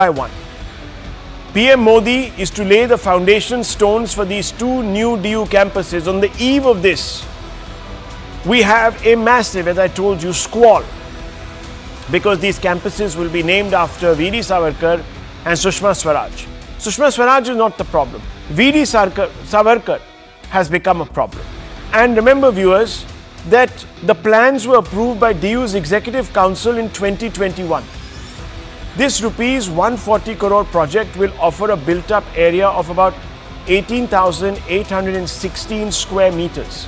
by one. PM Modi is to lay the foundation stones for these two new DU campuses. On the eve of this, we have a massive, as I told you, squall, because these campuses will be named after Veer Savarkar and Sushma Swaraj. Sushma Swaraj is not the problem. Veer Savarkar has become a problem. And remember, viewers, that the plans were approved by DU's Executive Council in 2021. This rupees 140 crore project will offer a built-up area of about 18,816 square meters.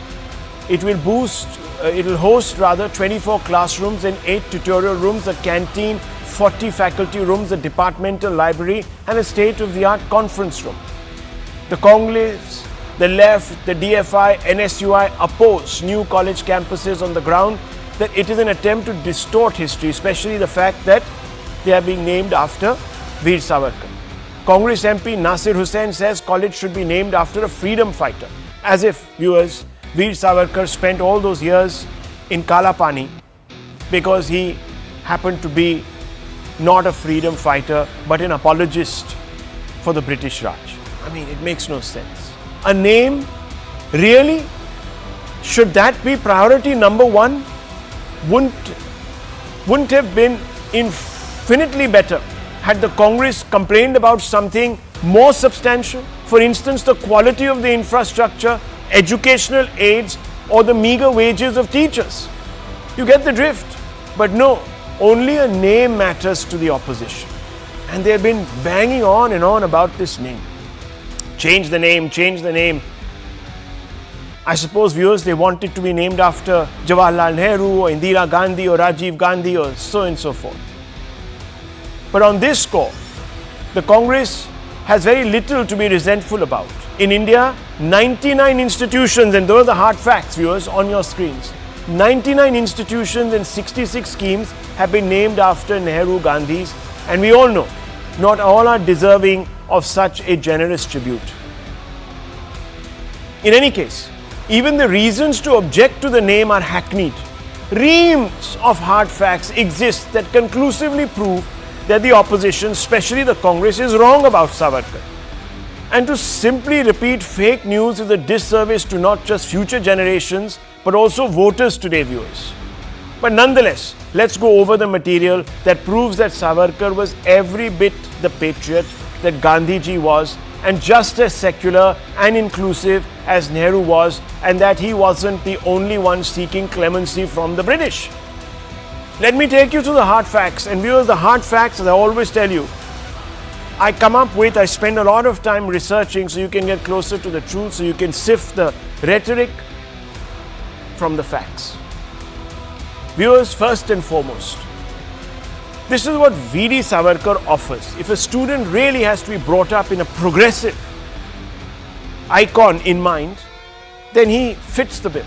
It will host 24 classrooms and 8 tutorial rooms, a canteen, 40 faculty rooms, a departmental library, and a state-of-the-art conference room. The Congress, the left, the DFI, NSUI oppose new college campuses on the ground that it is an attempt to distort history, especially the fact that they are being named after Veer Savarkar. Congress MP Nasir Hussain says college should be named after a freedom fighter. As if, viewers, Veer Savarkar spent all those years in Kala Pani because he happened to be not a freedom fighter but an apologist for the British Raj. I mean, it makes no sense. A name? Really? Should that be priority number one? Wouldn't have been infinitely better had the Congress complained about something more substantial? For instance, the quality of the infrastructure, educational aids, or the meager wages of teachers. You get the drift. But no, only a name matters to the opposition. And they've been banging on and on about this name. Change the name, change the name. I suppose, viewers, they want it to be named after Jawaharlal Nehru or Indira Gandhi or Rajiv Gandhi or so and so forth. But on this score, the Congress has very little to be resentful about. In India, 99 institutions, and those are the hard facts, viewers, on your screens. 99 institutions and 66 schemes have been named after Nehru Gandhis, and we all know not all are deserving of such a generous tribute. In any case, even the reasons to object to the name are hackneyed. Reams of hard facts exist that conclusively prove that the opposition, especially the Congress, is wrong about Savarkar. And to simply repeat fake news is a disservice to not just future generations, but also voters today, viewers. But nonetheless, let's go over the material that proves that Savarkar was every bit the patriot that Gandhiji was, and just as secular and inclusive as Nehru was, and that he wasn't the only one seeking clemency from the British. Let me take you to the hard facts. And viewers, the hard facts, as I always tell you, I spend a lot of time researching so you can get closer to the truth, so you can sift the rhetoric from the facts. Viewers, first and foremost, this is what Veer Savarkar offers. If a student really has to be brought up in a progressive icon in mind, then he fits the bill.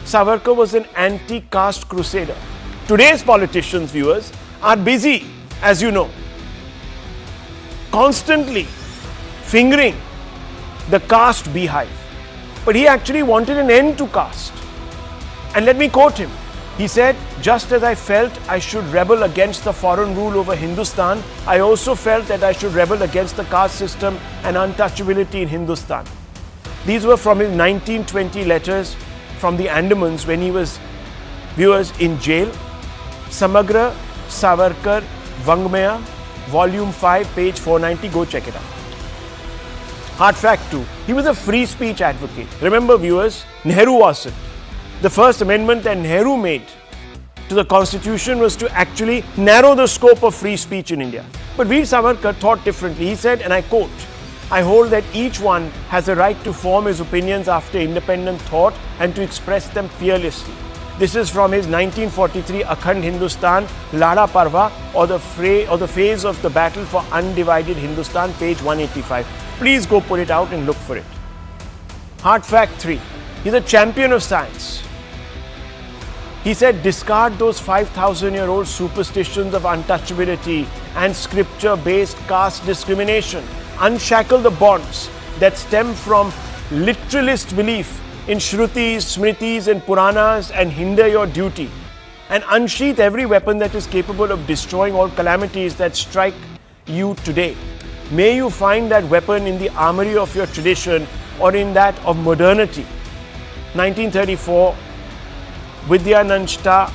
Savarkar was an anti-caste crusader. Today's politicians, viewers, are busy, as you know, constantly fingering the caste beehive. But he actually wanted an end to caste. And let me quote him. He said, "Just as I felt I should rebel against the foreign rule over Hindustan, I also felt that I should rebel against the caste system and untouchability in Hindustan." These were from his 1920 letters from the Andamans when he was, viewers, in jail. Samagra Savarkar Vangmaya, Volume 5, page 490. Go check it out. Hard fact 2. He was a free speech advocate. Remember, viewers, Nehru wasn't. The first amendment that Nehru made to the constitution was to actually narrow the scope of free speech in India. But Veer Savarkar thought differently. He said, and I quote, "I hold that each one has a right to form his opinions after independent thought and to express them fearlessly." This is from his 1943 Akhand Hindustan, Lada Parva, or the phase of the battle for undivided Hindustan, page 185. Please go pull it out and look for it. Hard fact 3. He's a champion of science. He said, discard those 5,000-year-old superstitions of untouchability and scripture-based caste discrimination. Unshackle the bonds that stem from literalist belief in Shrutis, Smritis and Puranas and hinder your duty. And unsheath every weapon that is capable of destroying all calamities that strike you today. May you find that weapon in the armory of your tradition or in that of modernity. 1934, Vidyananshta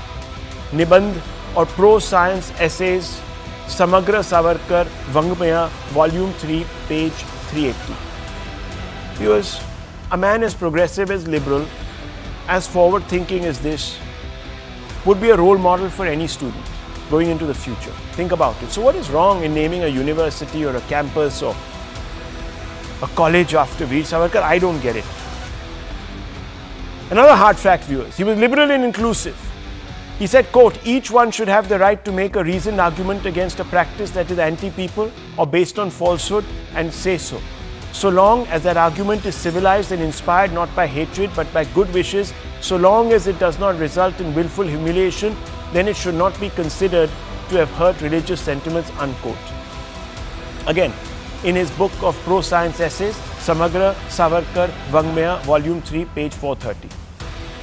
Nibandh or Pro-Science Essays, Samagra Savarkar Vangmaya, Volume 3, page 380. Viewers, a man as progressive as liberal, as forward-thinking as this, would be a role model for any student going into the future. Think about it. So what is wrong in naming a university or a campus or a college after Veer Savarkar? I don't get it. Another hard fact, viewers, he was liberal and inclusive. He said, quote, each one should have the right to make a reasoned argument against a practice that is anti-people or based on falsehood and say so long as that argument is civilized and inspired not by hatred but by good wishes, so long as it does not result in willful humiliation, then it should not be considered to have hurt religious sentiments, unquote. Again, in his book of pro-science essays, Samagra Savarkar Vangmaya, Volume 3, page 430.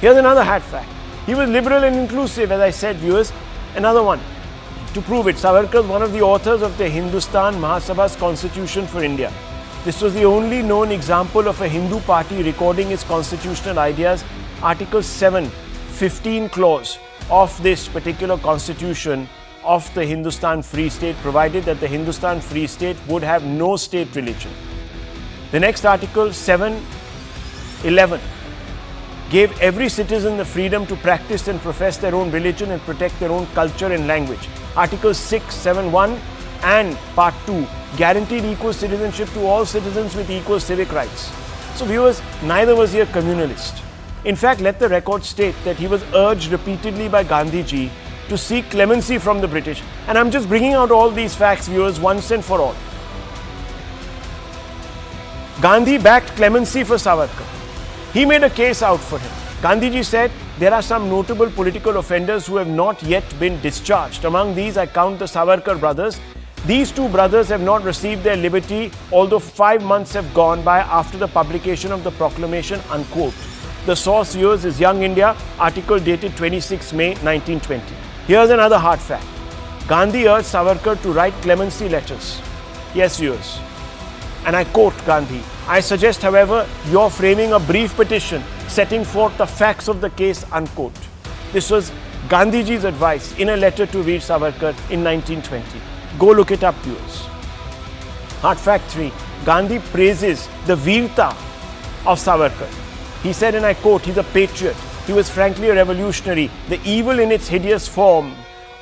Here's another hard fact. He was liberal and inclusive, as I said, viewers. Another one. To prove it, Savarkar was one of the authors of the Hindustan Mahasabha's Constitution for India. This was the only known example of a Hindu party recording its constitutional ideas. Article 7, 15 clause of this particular constitution of the Hindustan Free State provided that the Hindustan Free State would have no state religion. The next article, 7.11, gave every citizen the freedom to practice and profess their own religion and protect their own culture and language. Article 6.7.1 and Part 2 guaranteed equal citizenship to all citizens with equal civic rights. So viewers, neither was he a communalist. In fact, let the record state that he was urged repeatedly by Gandhiji to seek clemency from the British. And I'm just bringing out all these facts, viewers, once and for all. Gandhi backed clemency for Savarkar. He made a case out for him. Gandhiji said, there are some notable political offenders who have not yet been discharged. Among these, I count the Savarkar brothers. These two brothers have not received their liberty, although 5 months have gone by after the publication of the proclamation, unquote. The source, viewers, is Young India, article dated 26 May 1920. Here's another hard fact. Gandhi urged Savarkar to write clemency letters. Yes, viewers. And I quote Gandhi, I suggest, however, your framing a brief petition setting forth the facts of the case, unquote. This was Gandhiji's advice in a letter to Veer Savarkar in 1920. Go look it up, viewers. Hard fact 3. Gandhi praises the Veerta of Savarkar. He said, and I quote, he's a patriot. He was frankly a revolutionary. The evil in its hideous form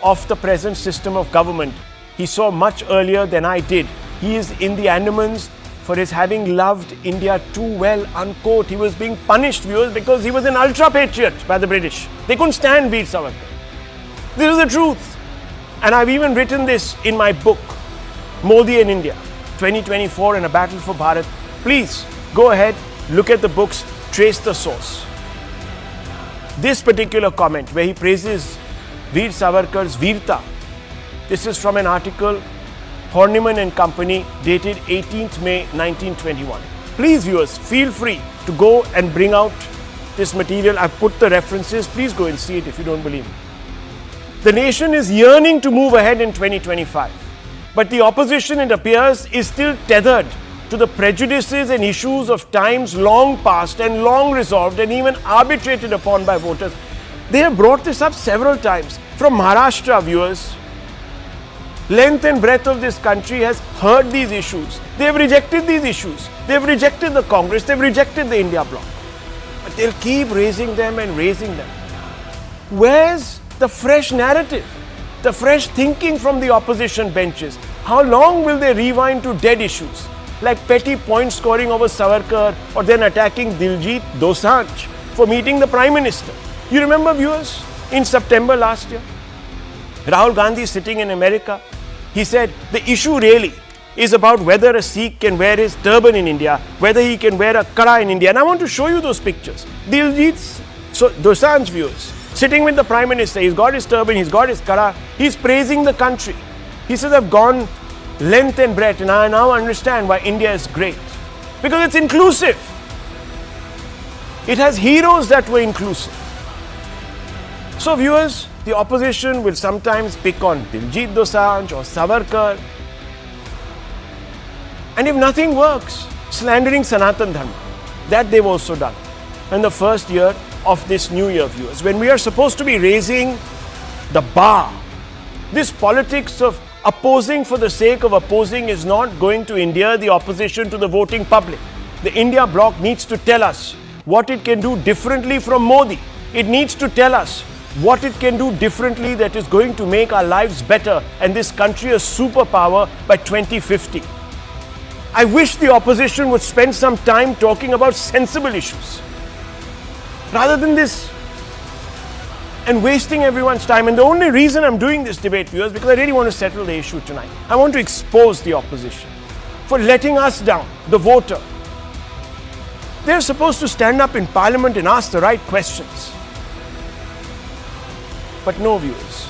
of the present system of government he saw much earlier than I did. He is in the Andamans for his having loved India too well, unquote. He was being punished, viewers, because he was an ultra-patriot by the British. They couldn't stand Veer Savarkar. This is the truth. And I've even written this in my book, Modi and India, 2024 and a Battle for Bharat. Please go ahead, look at the books, trace the source. This particular comment where he praises Veer Savarkar's Veerta, this is from an article, Horniman and Company, dated 18th May 1921. Please, viewers, feel free to go and bring out this material. I've put the references. Please go and see it if you don't believe me. The nation is yearning to move ahead in 2025. But the opposition, it appears, is still tethered to the prejudices and issues of times long past and long resolved and even arbitrated upon by voters. They have brought this up several times. From Maharashtra, viewers, length and breadth of this country has heard these issues. They have rejected these issues. They have rejected the Congress. They have rejected the India bloc. But they'll keep raising them and raising them. Where's the fresh narrative? The fresh thinking from the opposition benches? How long will they rewind to dead issues? Like petty point scoring over Savarkar or then attacking Diljit Dosanjh for meeting the Prime Minister. You remember, viewers, in September last year? Rahul Gandhi sitting in America, he said the issue really is about whether a Sikh can wear his turban in India, whether he can wear a kara in India. And I want to show you those pictures. Diljit Dosanjh, viewers, sitting with the Prime Minister, he's got his turban, he's got his kara, he's praising the country. He says, I've gone length and breadth and I now understand why India is great. Because it's inclusive. It has heroes that were inclusive. So, viewers, the opposition will sometimes pick on Diljit Dosanjh or Savarkar And if nothing works, slandering Sanatan Dharma. That they've also done. In the first year of this new year, viewers, when we are supposed to be raising the bar, this politics of opposing for the sake of opposing is not going to endear the opposition to the voting public. The India bloc needs to tell us what it can do differently from Modi. It needs to tell us what it can do differently that is going to make our lives better and this country a superpower by 2050. I wish the opposition would spend some time talking about sensible issues rather than this and wasting everyone's time. And the only reason I'm doing this debate, viewers, because I really want to settle the issue tonight. I want to expose the opposition for letting us down, the voter. They're supposed to stand up in Parliament and ask the right questions. But no, viewers.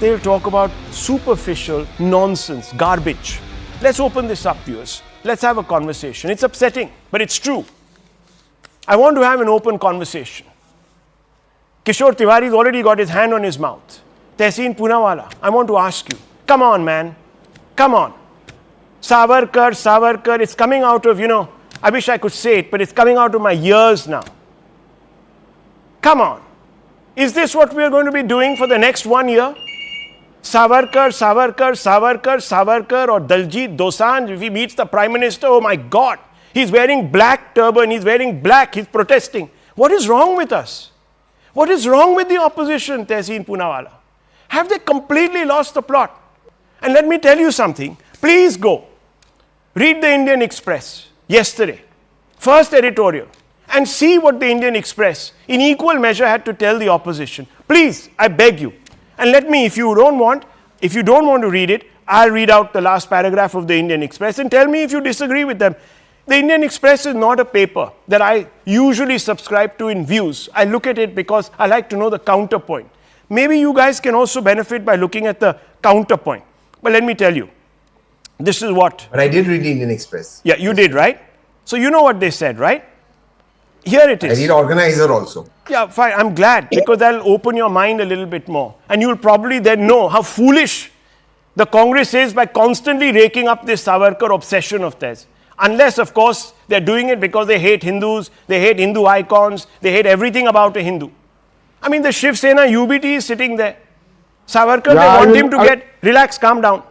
They'll talk about superficial nonsense, garbage. Let's open this up, viewers. Let's have a conversation. It's upsetting, but it's true. I want to have an open conversation. Kishore Tiwari's already got his hand on his mouth. Tehseen Poonawalla, I want to ask you, come on, man. Come on. Savarkar, it's coming out of, I wish I could say it, but it's coming out of my ears now. Come on. Is this what we are going to be doing for the next 1 year? Savarkar, or Daljit Dosanjh, if he meets the Prime Minister, oh my God, he's wearing black turban, he's wearing black, he's protesting. What is wrong with us? What is wrong with the opposition, Tehseen Poonawalla? Have they completely lost the plot? And let me tell you something, please go, read the Indian Express yesterday, first editorial, and see what the Indian Express in equal measure had to tell the opposition. Please, I beg you. And let me, if you don't want to read it, I'll read out the last paragraph of the Indian Express and tell me if you disagree with them. The Indian Express is not a paper that I usually subscribe to in views. I look at it because I like to know the counterpoint. Maybe you guys can also benefit by looking at the counterpoint. But let me tell you, this is what... But I did read the Indian Express. Yeah, you did, right? So you know what they said, right? Here it is. I read Organizer also. Yeah, fine. I'm glad because that'll open your mind a little bit more. And you'll probably then know how foolish the Congress is by constantly raking up this Savarkar obsession of theirs. Unless, of course, they're doing it because they hate Hindus, they hate Hindu icons, they hate everything about a Hindu. I mean, the Shiv Sena UBT is sitting there. Savarkar, they want him to get... Relax, calm down.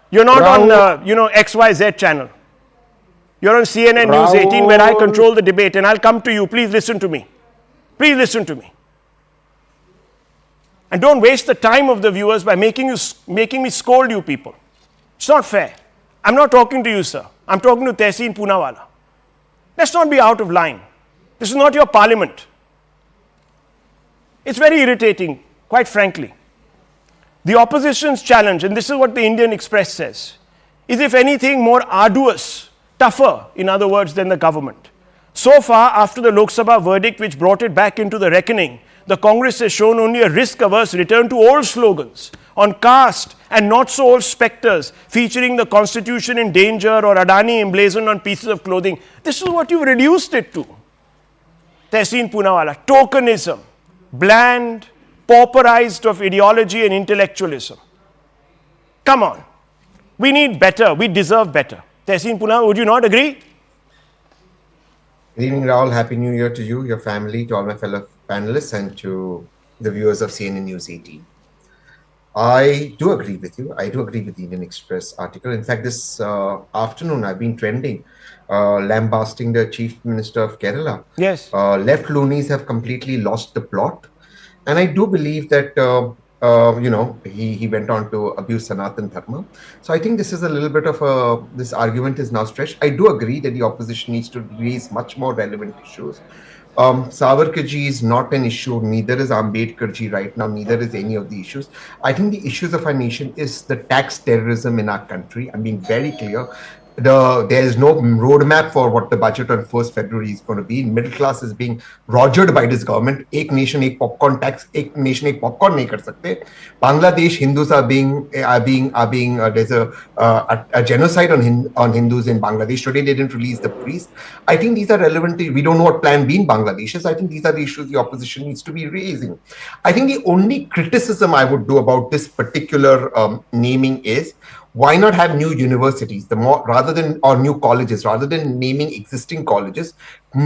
You're not on, XYZ channel. You're on CNN News 18 where I control the debate and I'll come to you. Please listen to me. Please listen to me. And don't waste the time of the viewers by making me scold you people. It's not fair. I'm not talking to you, sir. I'm talking to Tehseen Poonawalla. Let's not be out of line. This is not your parliament. It's very irritating, quite frankly. The opposition's challenge, and this is what the Indian Express says, is if anything more arduous, tougher, in other words, than the government. So far, after the Lok Sabha verdict which brought it back into the reckoning, the Congress has shown only a risk-averse return to old slogans on caste and not-so-old spectres featuring the constitution in danger or Adani emblazoned on pieces of clothing. This is what you've reduced it to. Tehseen Poonawalla, tokenism, bland, pauperized of ideology and intellectualism. Come on. We need better. We deserve better. Tehseen Poonawalla, would you not agree? Good evening, Rahul. Happy New Year to you, your family, to all my fellow panelists, and to the viewers of CNN News 18. I do agree with you. I do agree with the Indian Express article. In fact, this afternoon, I've been trending, lambasting the Chief Minister of Kerala. Yes. Left loonies have completely lost the plot. And I do believe that, he went on to abuse Sanatan Dharma. So I think this is a little bit of this argument is now stretched. I do agree that the opposition needs to raise much more relevant issues. Savarkarji is not an issue, neither is Ambedkarji right now, neither is any of the issues. I think the issues of our nation is the tax terrorism in our country. I'm being very clear. There is no roadmap for what the budget on 1st February is going to be. Middle class is being rogered by this government. Ek nation, ek popcorn tax. Ek nation, ek popcorn nahi kar sakte. Bangladesh Hindus are being. There's a genocide on Hindus in Bangladesh. Today they didn't release the priest. I think these are relevant. We don't know what Plan B in Bangladesh is. I think these are the issues the opposition needs to be raising. I think the only criticism I would do about this particular naming is, Why not have new universities? The more rather than or new colleges, rather than naming existing colleges,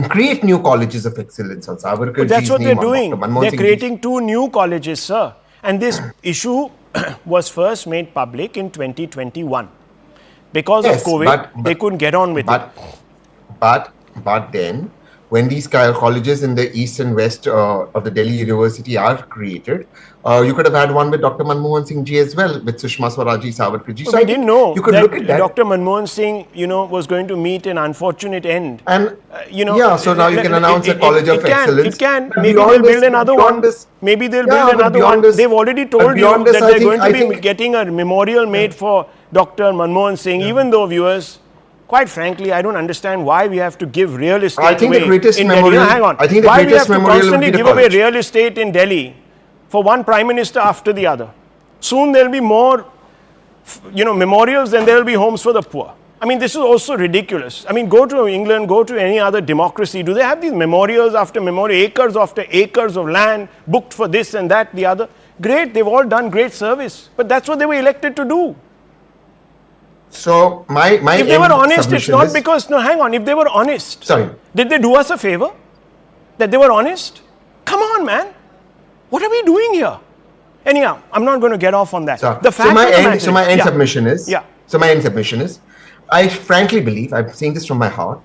create new colleges of excellence on But Savarkar that's ji's what they're name, on Dr. doing. Manmohan They're Singh ji's. creating 2 new colleges, sir. And this issue was first made public in 2021. Because of Yes, COVID, they couldn't get on with it. but then when these colleges in the east and west of the Delhi University are created, you could have had one with Dr. Manmohan Singh ji as well, with Sushma Swaraji, Savarkar ji. So I didn't know you could that, look at that. Dr. Manmohan Singh, was going to meet an unfortunate end. And so now you can announce a college of excellence. It can. But Maybe they'll build another one. This, Maybe they'll yeah, build another one. This, they've already told you this, that they're going to be getting a memorial made for Dr. Manmohan Singh, even though, viewers, quite frankly, I don't understand why we have to give real estate away. I think the greatest memorial. Delhi. Hang on. I think the why greatest we have to memorial constantly would be the give away college. real estate in Delhi for one prime minister after the other? Soon there'll be more, memorials than there will be homes for the poor. I mean, this is also ridiculous. I mean, go to England, go to any other democracy. Do they have these memorials after memorial, acres after acres of land booked for this and that, the other? Great, they've all done great service. But that's what they were elected to do. So my if they were honest, it's not because, no, hang on, if they were honest, sorry, did they do us a favor? That they were honest? Come on, man. What are we doing here? Anyhow, I'm not going to get off on that. So, the fact so my end submission is, I frankly believe, I'm saying this from my heart,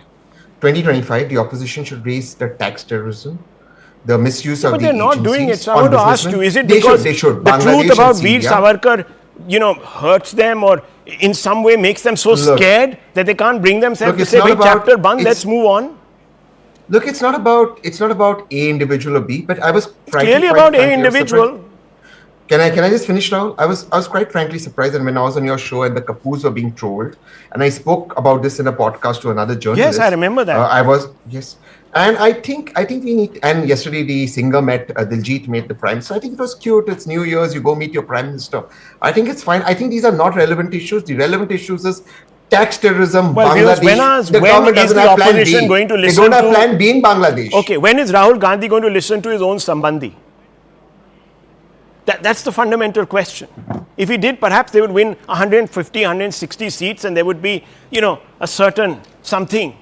2025, the opposition should raise the tax terrorism, the misuse of the agencies. But they're not doing it. So I want to ask you, is it they because should. The truth about Veer Savarkar, hurts them or in some way makes them so scared that they can't bring themselves to say, chapter band, let's move on? Look, it's not about A individual or B, but I was clearly about A individual. Can I just finish now? I was quite frankly surprised, and when I was on your show and the Kapoors were being trolled, and I spoke about this in a podcast to another journalist. Yes, I remember that. And I think we need. And yesterday the singer met Diljit met the prime minister. I think it was cute. It's New Year's. You go meet your prime minister. I think it's fine. I think these are not relevant issues. The relevant issues is tax terrorism, Bangladesh. When is the opposition going to listen to? They don't have plan B in Bangladesh. Okay, when is Rahul Gandhi going to listen to his own Sambandhi? That's the fundamental question. If he did, perhaps they would win 150, 160 seats and there would be, a certain something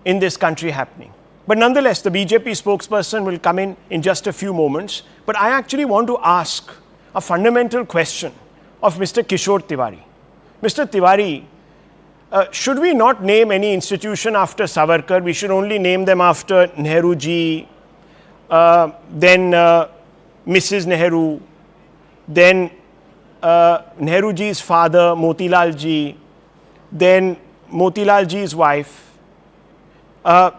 in this country happening. But nonetheless, the BJP spokesperson will come in just a few moments. But I actually want to ask a fundamental question of Mr. Kishore Tiwari. Mr. Tiwari, should we not name any institution after Savarkar? We should only name them after Nehru ji, then Mrs. Nehru, then Nehru ji's father, Motilal ji, then Motilal ji's wife.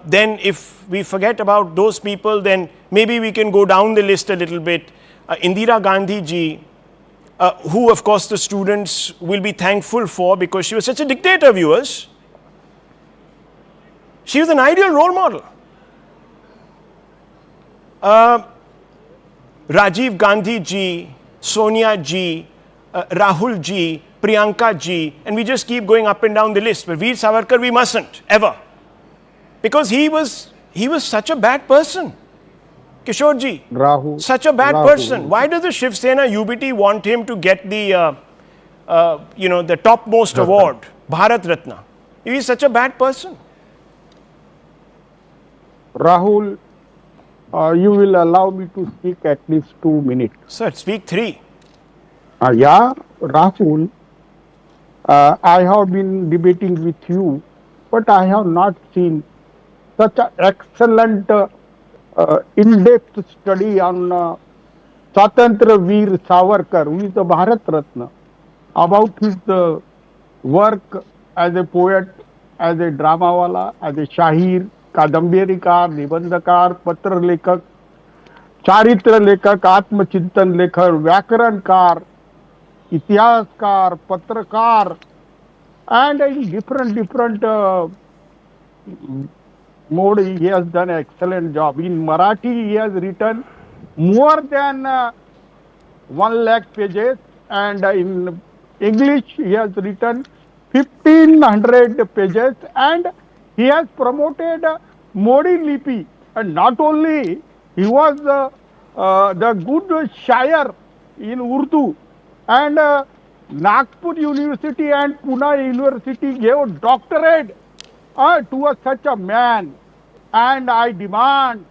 Then if we forget about those people, then maybe we can go down the list a little bit. Indira Gandhi ji, who of course the students will be thankful for because she was such a dictator, viewers. She was an ideal role model. Rajiv Gandhi ji, Sonia ji, Rahul ji, Priyanka ji, and we just keep going up and down the list. But Veer Savarkar, we mustn't, ever. Because he was such a bad person. Kishore ji, Rahul, such a bad person. Why does the Shiv Sena UBT want him to get the, the topmost award, Bharat Ratna? He is such a bad person. Rahul, you will allow me to speak at least 2 minutes. Sir, speak 3. Rahul, I have been debating with you, but I have not seen such an excellent in-depth study on Swatantra Veer Savarkar, who is the Bharat Ratna, about his work as a poet, as a dramawala, as a shahir, कादंबरीकार, निबंधकार, पत्र लेखक, चारित्र लेखक, आत्मचिंतन लेखक, व्याकरणकार, इतिहासकार, पत्रकार, and in different mode he has done an excellent job. In Marathi he has written more than 1 lakh pages, and in English he has written 1500 pages, and he has promoted Modi Lipi, and not only he was the good shire in Urdu, and Nagpur University and Pune University gave doctorate to such a man. And I demand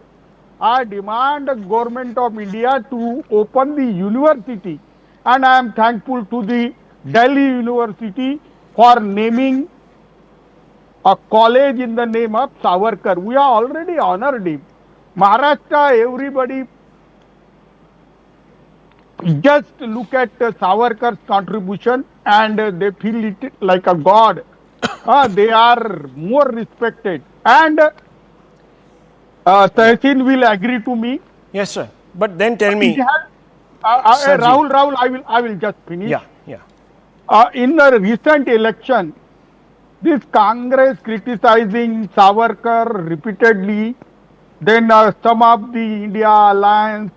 the government of India to open the university. And I am thankful to the Delhi University for naming a college in the name of Savarkar. We have already honored him. Maharashtra, everybody just look at Savarkar's contribution and they feel it like a god. They are more respected. And Tehsin will agree to me. Yes, sir. But then tell It me, has, Sarji. Rahul, I will just finish. Yeah, yeah. In the recent election, this Congress criticizing Savarkar repeatedly, then some of the India alliance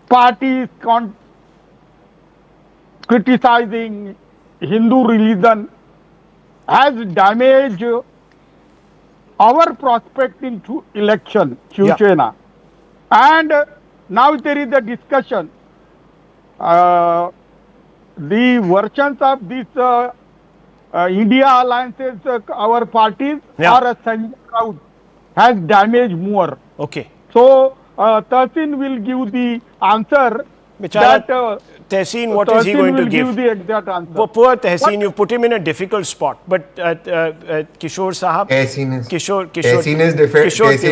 parties criticizing Hindu religion has damaged our prospect in election, Shiv Sena. And now there is a discussion. The versions of these India alliances, our parties or a Sanjay Raut has damaged more. Okay. So, Tehsin will give the answer. Tehsin, what is he going to give? The exact answer. Poor Tehsin, you put him in a difficult spot. But Kishore Sahab, Tehsin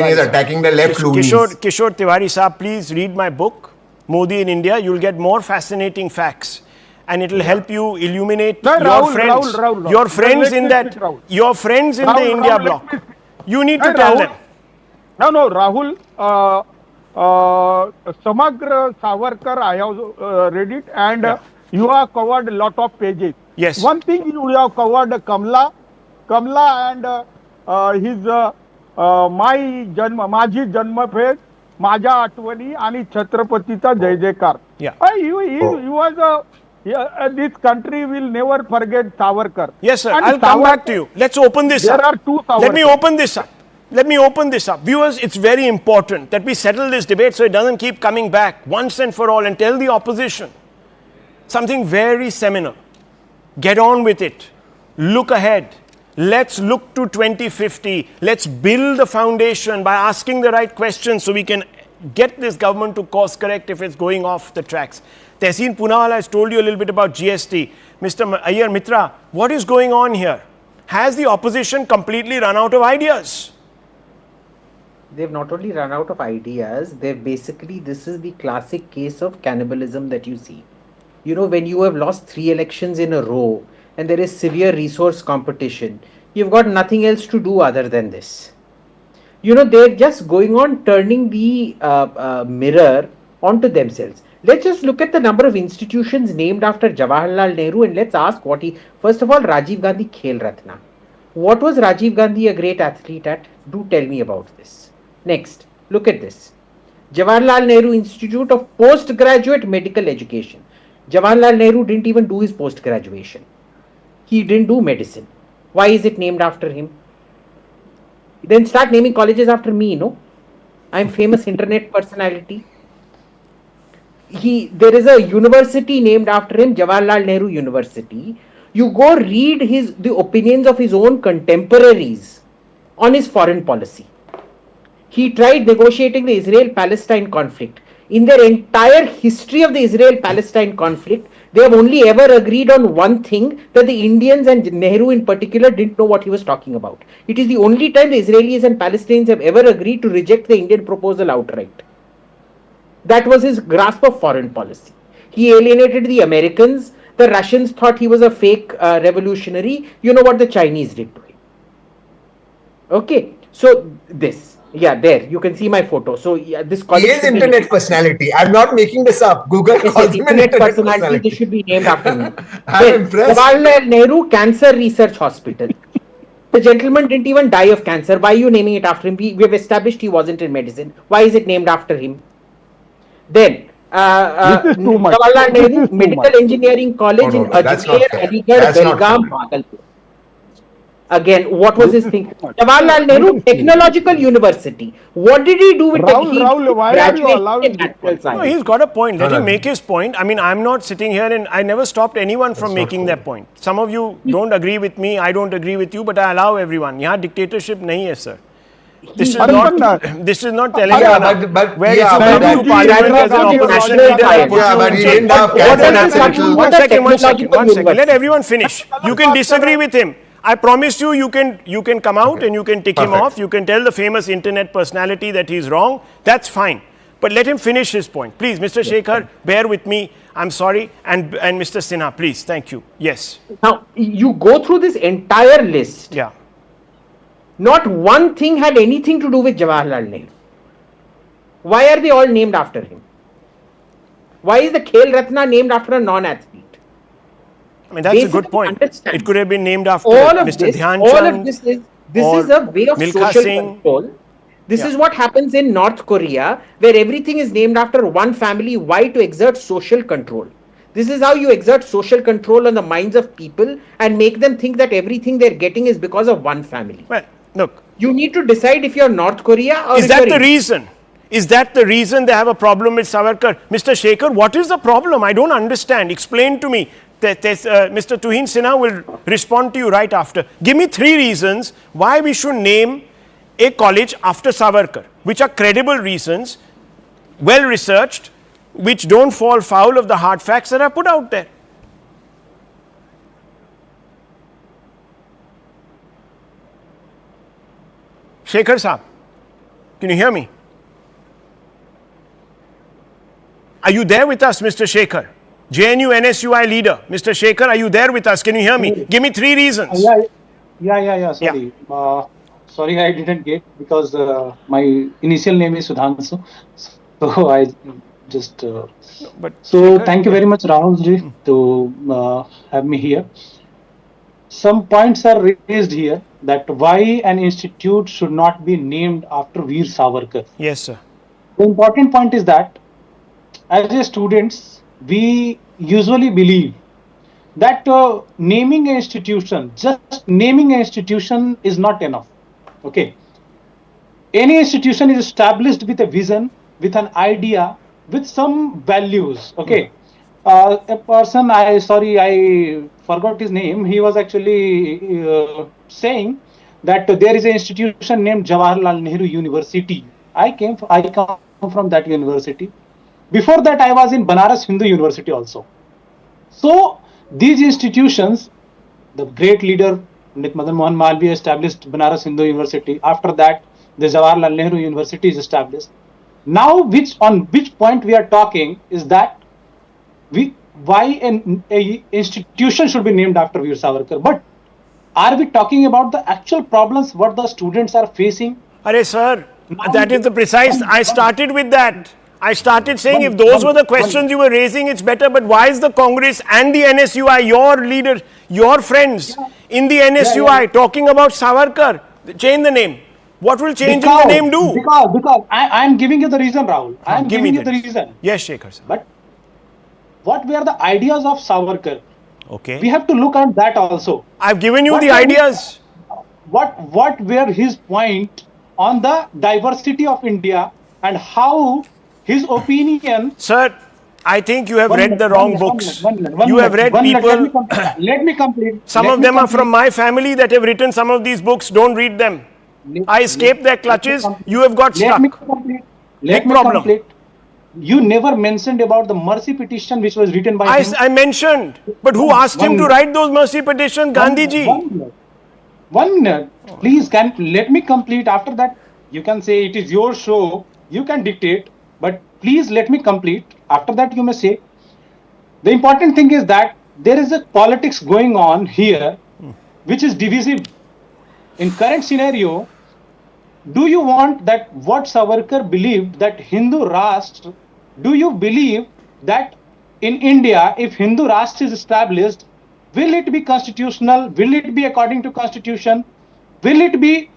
is attacking the left loonies. Kishore Tiwari Sahab, please read my book, Modi in India. You'll get more fascinating facts. And it will help you illuminate your friends. Your friends in that, your friends in the India bloc. You need to tell them. No, Rahul. Samagra Savarkar, I have read it, and you have covered a lot of pages. Yes. One thing you have covered Kamla and his माझी जन्मफेज, माझ्या आठवणी आणि छत्रपतीचा जय जयकार. He was this country will never forget Savarkar. Yes, sir. I'll come back to you. Let's open this up. There are two Savarkar. Let me open this up. Viewers, it's very important that we settle this debate so it doesn't keep coming back once and for all, and tell the opposition something very seminal. Get on with it. Look ahead. Let's look to 2050. Let's build the foundation by asking the right questions so we can get this government to course correct if it's going off the tracks. Tehsin Poonawalla has told you a little bit about GST. Mr. Iyer Mitra, what is going on here? Has the opposition completely run out of ideas? They've not only run out of ideas, they've basically, this is the classic case of cannibalism that you see. You know, when you have lost 3 elections in a row and there is severe resource competition, you've got nothing else to do other than this. You know, they're just going on turning the mirror onto themselves. Let's just look at the number of institutions named after Jawaharlal Nehru and let's ask what he... First of all, Rajiv Gandhi Khel Ratna. What was Rajiv Gandhi a great athlete at? Do tell me about this. Next, look at this. Jawaharlal Nehru Institute of Postgraduate Medical Education. Jawaharlal Nehru didn't even do his post-graduation. He didn't do medicine. Why is it named after him? Then start naming colleges after me, no? I'm famous internet personality. There is a university named after him, Jawaharlal Nehru University. You go read the opinions of his own contemporaries on his foreign policy. He tried negotiating the Israel-Palestine conflict. In their entire history of the Israel-Palestine conflict, they have only ever agreed on one thing, that the Indians and Nehru in particular didn't know what he was talking about. It is the only time the Israelis and Palestinians have ever agreed to reject the Indian proposal outright. That was his grasp of foreign policy. He alienated the Americans. The Russians thought he was a fake revolutionary. You know what the Chinese did to him. Okay, so this. Yeah, there. You can see my photo. So yeah, this college. He is internet personality. I'm not making this up. Google calls him internet personality. This should be named after me. I'm impressed. Jawaharlal Nehru Cancer Research Hospital. The gentleman didn't even die of cancer. Why are you naming it after him? We have established he wasn't in medicine. Why is it named after him? Then, Jawaharlal Nehru Medical Engineering College in Ajmer, Aligarh, Belgaum, Bhagalpur. Again, what was his thing? Jawaharlal Nehru Technological University. What did he do with Rahul, why are you allowing in this natural person? No, science? he's got a point. Let No, him no. make his point. I mean, I'm not sitting here and I never stopped anyone from not making true. their point. Some of you don't agree with me, I don't agree with you, but I allow everyone. यहाँ dictatorship नहीं है, sir. This is this is not Telangana, but where yeah, if you but come that- to parliament as an Yeah, opposition but- leader, I put Yeah, you but in he jail. didn't have What cancer else and is- accidental- One second, one Technological second. Let university. everyone finish. You can disagree with him. I promise you, you can come out and you can tick him Perfect. off. You can tell the famous internet personality that he's wrong. That's fine. But let him finish his point. Please, Mr. Shekhar, bear with me. I'm sorry. And Mr. Sinha, please. Thank you. Yes. Now, you go through this entire list. Yeah. Not one thing had anything to do with Jawaharlal Nehru. Why are they all named after him? Why is the Khel Ratna named after a non-athlete? I mean, that's a good Basically, point. understand. It could have been named after All of Mr. this, Dhyan all Chand of this is or a way of Milkha social Singh. control. This Yeah. is what happens in North Korea, where everything is named after one family. Why? To exert social control. This is how you exert social control on the minds of people and make them think that everything they're getting is because of one family. Well, look, You need to decide if you're North Korea or is if that you're the India. reason? Is that the reason they have a problem with Savarkar? Mr. Shekhar, what is the problem? I don't understand. Explain to me. Mr. Tuhin Sinha will respond to you right after. Give me 3 reasons why we should name a college after Savarkar, which are credible reasons, well researched, which don't fall foul of the hard facts that are put out there. Shekhar Saab, can you hear me? Are you there with us, Mr. Shekhar? JNU NSUI leader, Mr. Shekhar, are you there with us? Can you hear me? Give me 3 reasons. Yeah. Sorry. Sorry, I didn't get because my initial name is Sudhanshu. So I just. But So Shekhar, thank you very much, Rahul ji, to have me here. Some points are raised here that why an institute should not be named after Veer Savarkar. Yes, sir. The important point is that as a students, we usually believe that naming an institution, just naming an institution is not enough. Okay. Any institution is established with a vision, with an idea, with some values. Okay. A person, I forgot his name. He was actually saying that there is an institution named Jawaharlal Nehru University. I come from that university. Before that, I was in Banaras Hindu University also. So these institutions, the great leader Pandit Madan Mohan Malviya established Banaras Hindu University. After that, the Jawaharlal Nehru University is established. Now, on which point we are talking is that why an institution should be named after Veer Savarkar. But are we talking about the actual problems what the students are facing? Arey, sir, that is the precise. I started with that. I started saying if those were the questions you were raising, it's better. But why is the Congress and the NSUI, your leaders, your friends in the NSUI talking about Savarkar? Change the name. What will changing the name do? Because I am giving you the reason, Rahul. I am giving you the reason. Yes, Shekhar, sir. But what were the ideas of Savarkar? Okay. We have to look at that also. I've given you What the are ideas. What were his point on the diversity of India and how his opinion? Sir, I think you have read the wrong books. You have read people. Let me complete. Some of them are from my family that have written some of these books. Don't read them. I escaped their clutches. You have got stuck. Let me complete. Let me problem. complete. You never mentioned about the mercy petition which was written by him. I mentioned, but who asked him to write those mercy petitions? Gandhi ji. 1 minute. Please, let me complete. After that, you can say it is your show. You can dictate. But please let me complete. After that, you may say. The important thing is that there is a politics going on here, which is divisive. In current scenario, do you want that what Savarkar believed that Hindu Rashtra? Do you believe that in India, if Hindu Rashtra is established, will it be constitutional? Will it be according to constitution? Will it be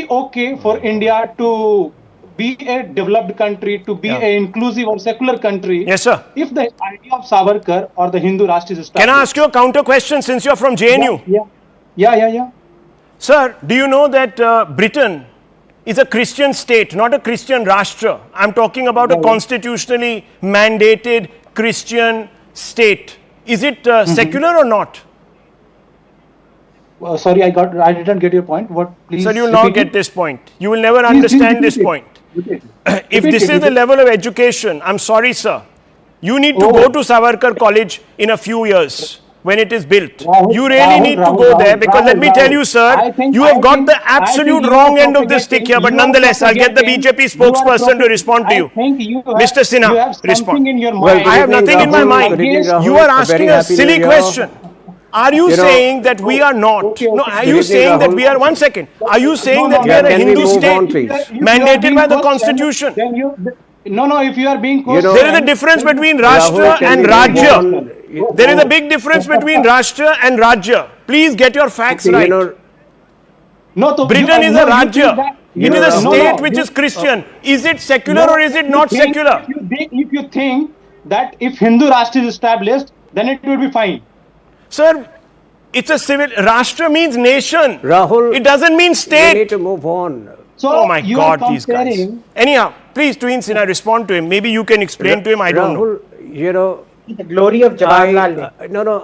okay for India to be a developed country, to be an inclusive or secular country. Yes, sir. If the idea of Savarkar or the Hindu Rashtra is established. Can I ask you a counter question since you're from JNU? Yeah. Sir, do you know that Britain is a Christian state, not a Christian Rashtra? I'm talking about a constitutionally mandated Christian state. Is it secular or not? Sorry, I didn't get your point. What? Please. Sir, you will not get this point. You will never understand this point. If this is the level of education, I'm sorry, sir. You need to go to Savarkar College in a few years when it is built. You really need to go there because let me tell you, sir, you have got the absolute wrong end of the stick here. But nonetheless, I'll get the BJP spokesperson to respond to you. Mr. Sinha, respond. I have nothing in my mind. You are asking a silly question. Are you saying that we are not? No, are you saying that we are, one second, are you saying that we are a Hindu state mandated by the constitution? No, if you are being there is a difference between Rashtra and Rajya. There is a big difference between Rashtra and Rajya. Please get your facts right. Britain is a Rajya. It is a state which is Christian. Is it secular or is it not secular? If you think that if Hindu Rashtra is established, then it will be fine. Sir, it's a civil. Rashtra means nation. Rahul, it doesn't mean state. We need to move on. So oh my God, these guys. Anyhow, please, Twin Sinha, respond to him. Maybe you can explain to him. I don't know. You know, the glory of Jawaharlal.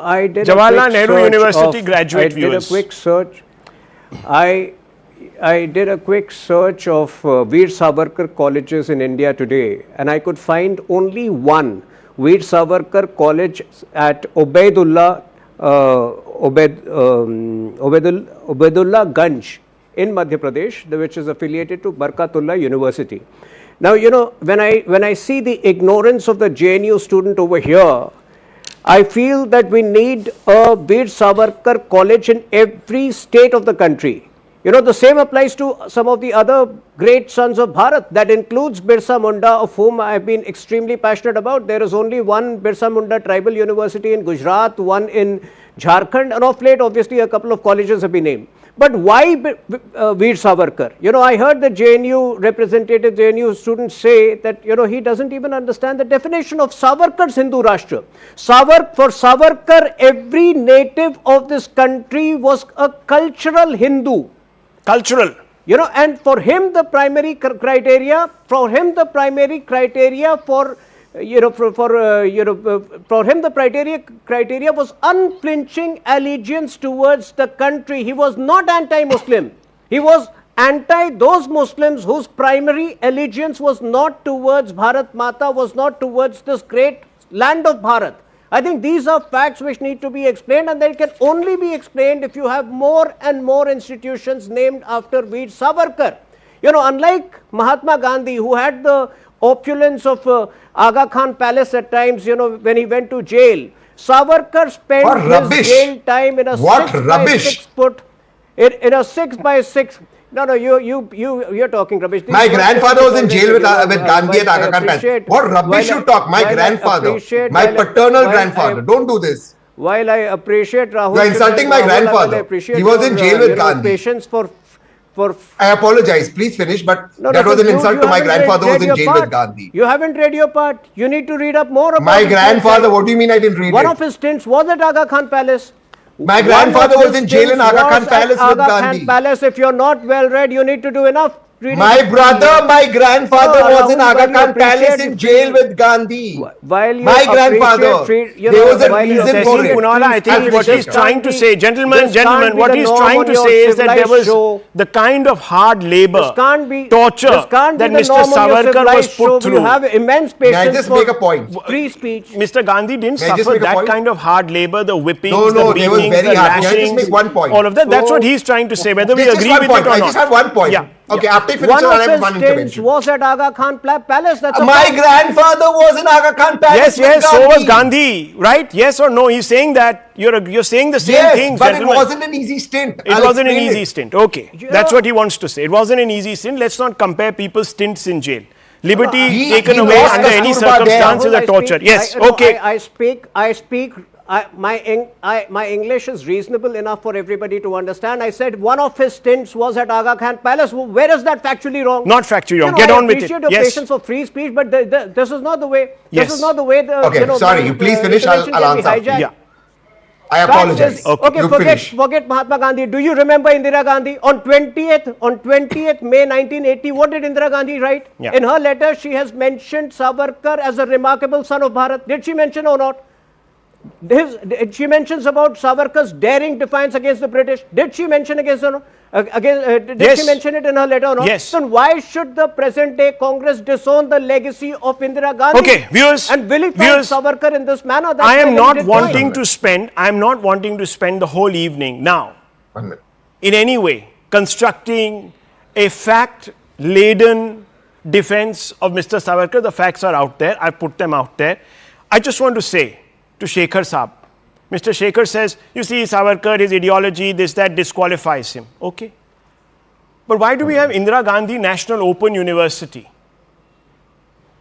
I did Jawaharlal Nehru University graduate viewers. I did a quick search. I did a quick search of Veer Savarkar colleges in India today, and I could find only one Veer Savarkar College at Ubaidullah Ganj in Madhya Pradesh, which is affiliated to Barkatullah University. Now, when I see the ignorance of the JNU student over here, I feel that we need a Veer Savarkar College in every state of the country. The same applies to some of the other great sons of Bharat. That includes Birsa Munda, of whom I have been extremely passionate about. There is only one Birsa Munda Tribal University in Gujarat, one in Jharkhand, and of late, obviously, a couple of colleges have been named. But why Veer Savarkar? I heard the JNU representative, JNU students say that, he doesn't even understand the definition of Savarkar's Hindu Rashtra. For Savarkar, every native of this country was a cultural Hindu. Cultural. And for him the primary criteria for him the criteria was unflinching allegiance towards the country. He was not anti-Muslim. He was anti those Muslims whose primary allegiance was not towards Bharat Mata, was not towards this great land of Bharat. I think these are facts which need to be explained, and they can only be explained if you have more and more institutions named after Veer Savarkar. Unlike Mahatma Gandhi, who had the opulence of Aga Khan Palace at times, when he went to jail, Savarkar spent his jail time in a 6x6 foot, in a 6x6. No, you're talking rubbish. My grandfather was in jail with Gandhi at Aga Khan Palace. What rubbish you talk? My grandfather, my paternal grandfather. Don't do this. While I appreciate Rahul, you're insulting my grandfather. He was in jail with Gandhi. Patience for. I apologize. Please finish. But that was an insult to my grandfather who was in jail with Gandhi. You haven't read your part. You need to read up more about my grandfather. What do you mean I didn't read it? One of his stints was at Aga Khan Palace. My grandfather was in jail in Aga Khan Palace with Gandhi. Khan Palace. If you're not well read, you need to do enough reading. My brother, my grandfather was in Aga Khan Palace in jail with Gandhi. My grandfather. There was a reason for it. I think what he's trying to say, gentlemen, what he's trying to say is that there was the kind of hard labor, torture that Mr. Savarkar was put through. You have immense patience. May I just make a point? Free speech. Mr. Gandhi didn't suffer that kind of hard labor, the whippings, the beatings, the lashings, all of that. That's what he's trying to say, whether we agree with it or not. I just have one point. Yeah. Okay, after you One finish, I of have one his stints intervention. was at Aga Khan Palace. That's my grandfather was in Aga Khan Palace. Yes, so was Gandhi, right? Yes or no? He's saying that. You're saying the same thing, but gentlemen. It wasn't an easy stint. It wasn't an easy stint. Okay, that's what he wants to say. It wasn't an easy stint. Let's not compare people's stints in jail. Liberty He taken away lost under any Kasturba there. circumstances are torture. Yes, okay. My English is reasonable enough for everybody to understand. I said one of his stints was at Aga Khan Palace. Where is that factually wrong? Not factually wrong. You know, Get I on with it. appreciate your Yes. patience for free speech, but this is not the way. Yes. This is not the way. Okay, sorry, you please finish, I'll intervention can be answer. hijacked. Yeah. I Fact apologize. is- okay, You forget, finish. forget Mahatma Gandhi. Do you remember Indira Gandhi? On 20th May 1980, what did Indira Gandhi write? Yeah. In her letter, she has mentioned Savarkar as a remarkable son of Bharat. Did she mention or not? She mentions about Savarkar's daring defiance against the British. Did she mention did Yes. she mention it in her letter or not? Yes. Then why should the present day Congress disown the legacy of Indira Gandhi? Okay, viewers, And vilify viewers, Savarkar in this manner? That's I am my not limited wanting point. I am not wanting to spend the whole evening now 1 minute. in any way constructing a fact-laden defense of Mr. Savarkar. The facts are out there. I put them out there. I just want to say to Shekhar Saab, Mr. Shekhar says, you see, Savarkar, his ideology, this, that disqualifies him. Okay. But why do we have Indira Gandhi National Open University?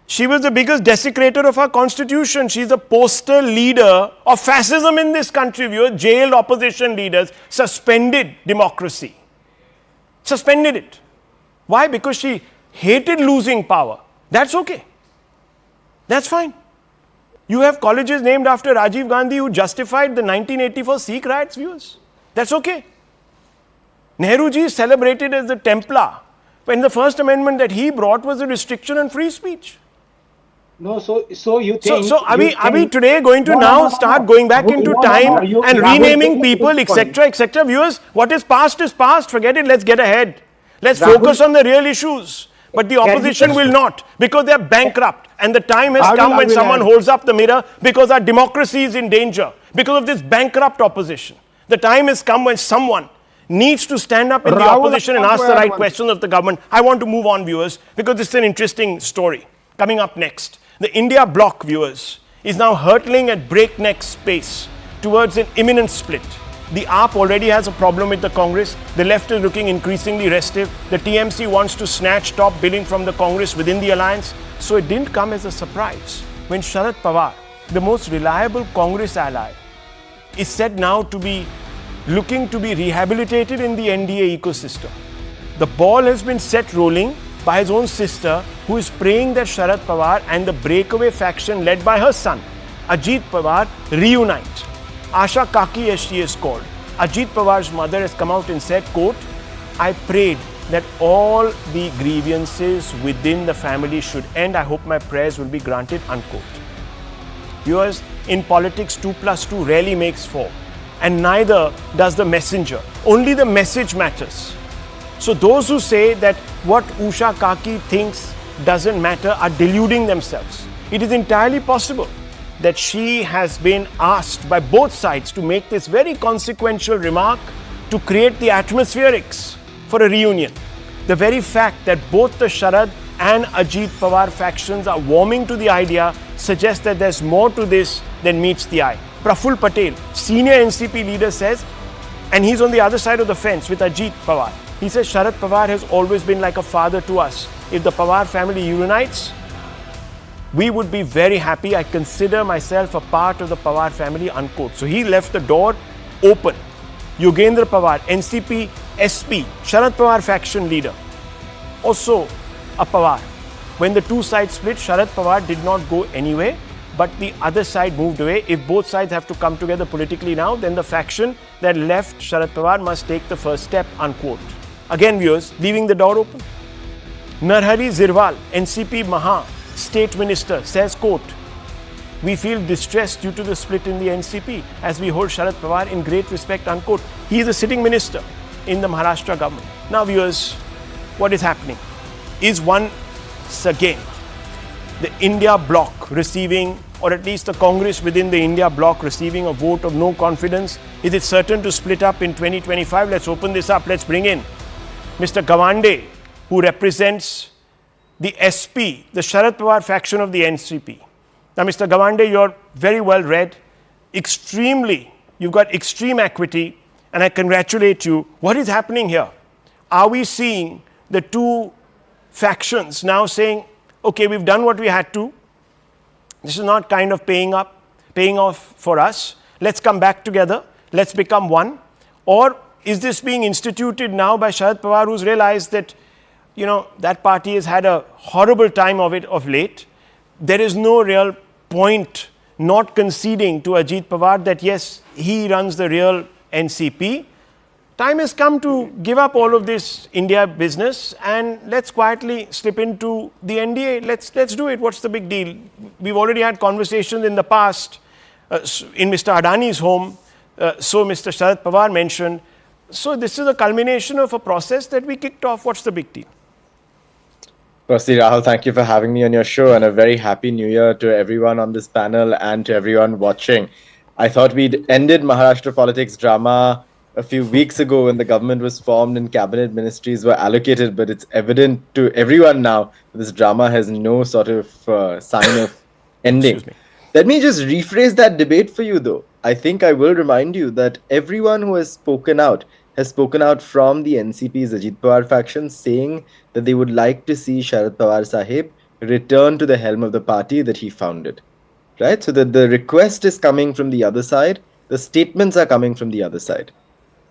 She was the biggest desecrator of our constitution. She's the poster leader of fascism in this country. We were jailed opposition leaders, suspended democracy. Suspended it. Why? Because she hated losing power. That's okay. That's fine. You have colleges named after Rajiv Gandhi who justified the 1984 Sikh riots, viewers. That's okay. Nehruji is celebrated as the Templar when the first amendment that he brought was a restriction on free speech. No, so you think... So are we today going to now start going back into time and renaming people, etc., etc.? Viewers, what is past, forget it, let's get ahead. Let's focus on the real issues. But the opposition will not, because they are bankrupt. And the time has come when someone holds up the mirror because our democracy is in danger because of this bankrupt opposition. The time has come when someone needs to stand up in the opposition and ask the right questions of the government. I want to move on, viewers, because this is an interesting story. Coming up next, the India bloc, viewers, is now hurtling at breakneck pace towards an imminent split. The AAP already has a problem with the Congress. The left is looking increasingly restive. The TMC wants to snatch top billing from the Congress within the alliance. So it didn't come as a surprise when Sharad Pawar, the most reliable Congress ally, is said now to be looking to be rehabilitated in the N.D.A. ecosystem. The ball has been set rolling by his own sister, who is praying that Sharad Pawar and the breakaway faction led by her son, Ajit Pawar, reunite. Asha Kaki, as she is called, Ajit Pawar's mother, has come out and said, quote, I prayed that all the grievances within the family should end. I hope my prayers will be granted, unquote. Viewers, in politics, 2 + 2 rarely makes 4. And neither does the messenger. Only the message matters. So those who say that what Usha Kaki thinks doesn't matter are deluding themselves. It is entirely possible that she has been asked by both sides to make this very consequential remark to create the atmospherics for a reunion. The very fact that both the Sharad and Ajit Pawar factions are warming to the idea suggests that there's more to this than meets the eye. Praful Patel, senior NCP leader, says, and he's on the other side of the fence with Ajit Pawar. He says, Sharad Pawar has always been like a father to us. If the Pawar family unites, we would be very happy. I consider myself a part of the Pawar family, unquote. So he left the door open. Yogendra Pawar, NCP SP, Sharad Pawar faction leader, also a Pawar. When the two sides split, Sharad Pawar did not go anywhere, but the other side moved away. If both sides have to come together politically now, then the faction that left Sharad Pawar must take the first step, unquote. Again, viewers, leaving the door open. Narhari Zirwal, NCP Maha State Minister, says, quote, we feel distressed due to the split in the NCP as we hold Sharad Pawar in great respect, unquote. He is a sitting minister in the Maharashtra government. Now, viewers, what is happening is once again the India bloc receiving, or at least the Congress within the India bloc receiving a vote of no confidence. Is it certain to split up in 2025? Let's open this up. Let's bring in Mr. Gawande, who represents the SP, the Sharad Pawar faction of the NCP. Now, Mr. Gawande, you're very well read, you've got extreme equity, and I congratulate you. What is happening here? Are we seeing the two factions now saying, okay, we've done what we had to. This is not kind of paying off for us. Let's come back together. Let's become one. Or is this being instituted now by Sharad Pawar, who's realized that, that party has had a horrible time of it of late. There is no real point not conceding to Ajit Pawar that yes, he runs the real NCP. Time has come to give up all of this India business and let's quietly slip into the N.D.A. Let's do it. What's the big deal? We've already had conversations in the past in Mr. Adani's home. So Mr. Sharad Pawar mentioned. So this is a culmination of a process that we kicked off. What's the big deal? Firstly, Rahul, thank you for having me on your show, and a very happy new year to everyone on this panel and to everyone watching. I thought we'd ended Maharashtra politics drama a few weeks ago when the government was formed and cabinet ministries were allocated, but it's evident to everyone now that this drama has no sort of sign of ending. Let me just rephrase that debate for you, though. I think I will remind you that everyone who has spoken out from the NCP's Ajit Pawar faction, saying that they would like to see Sharad Pawar Sahib return to the helm of the party that he founded. Right? So that the request is coming from the other side, the statements are coming from the other side.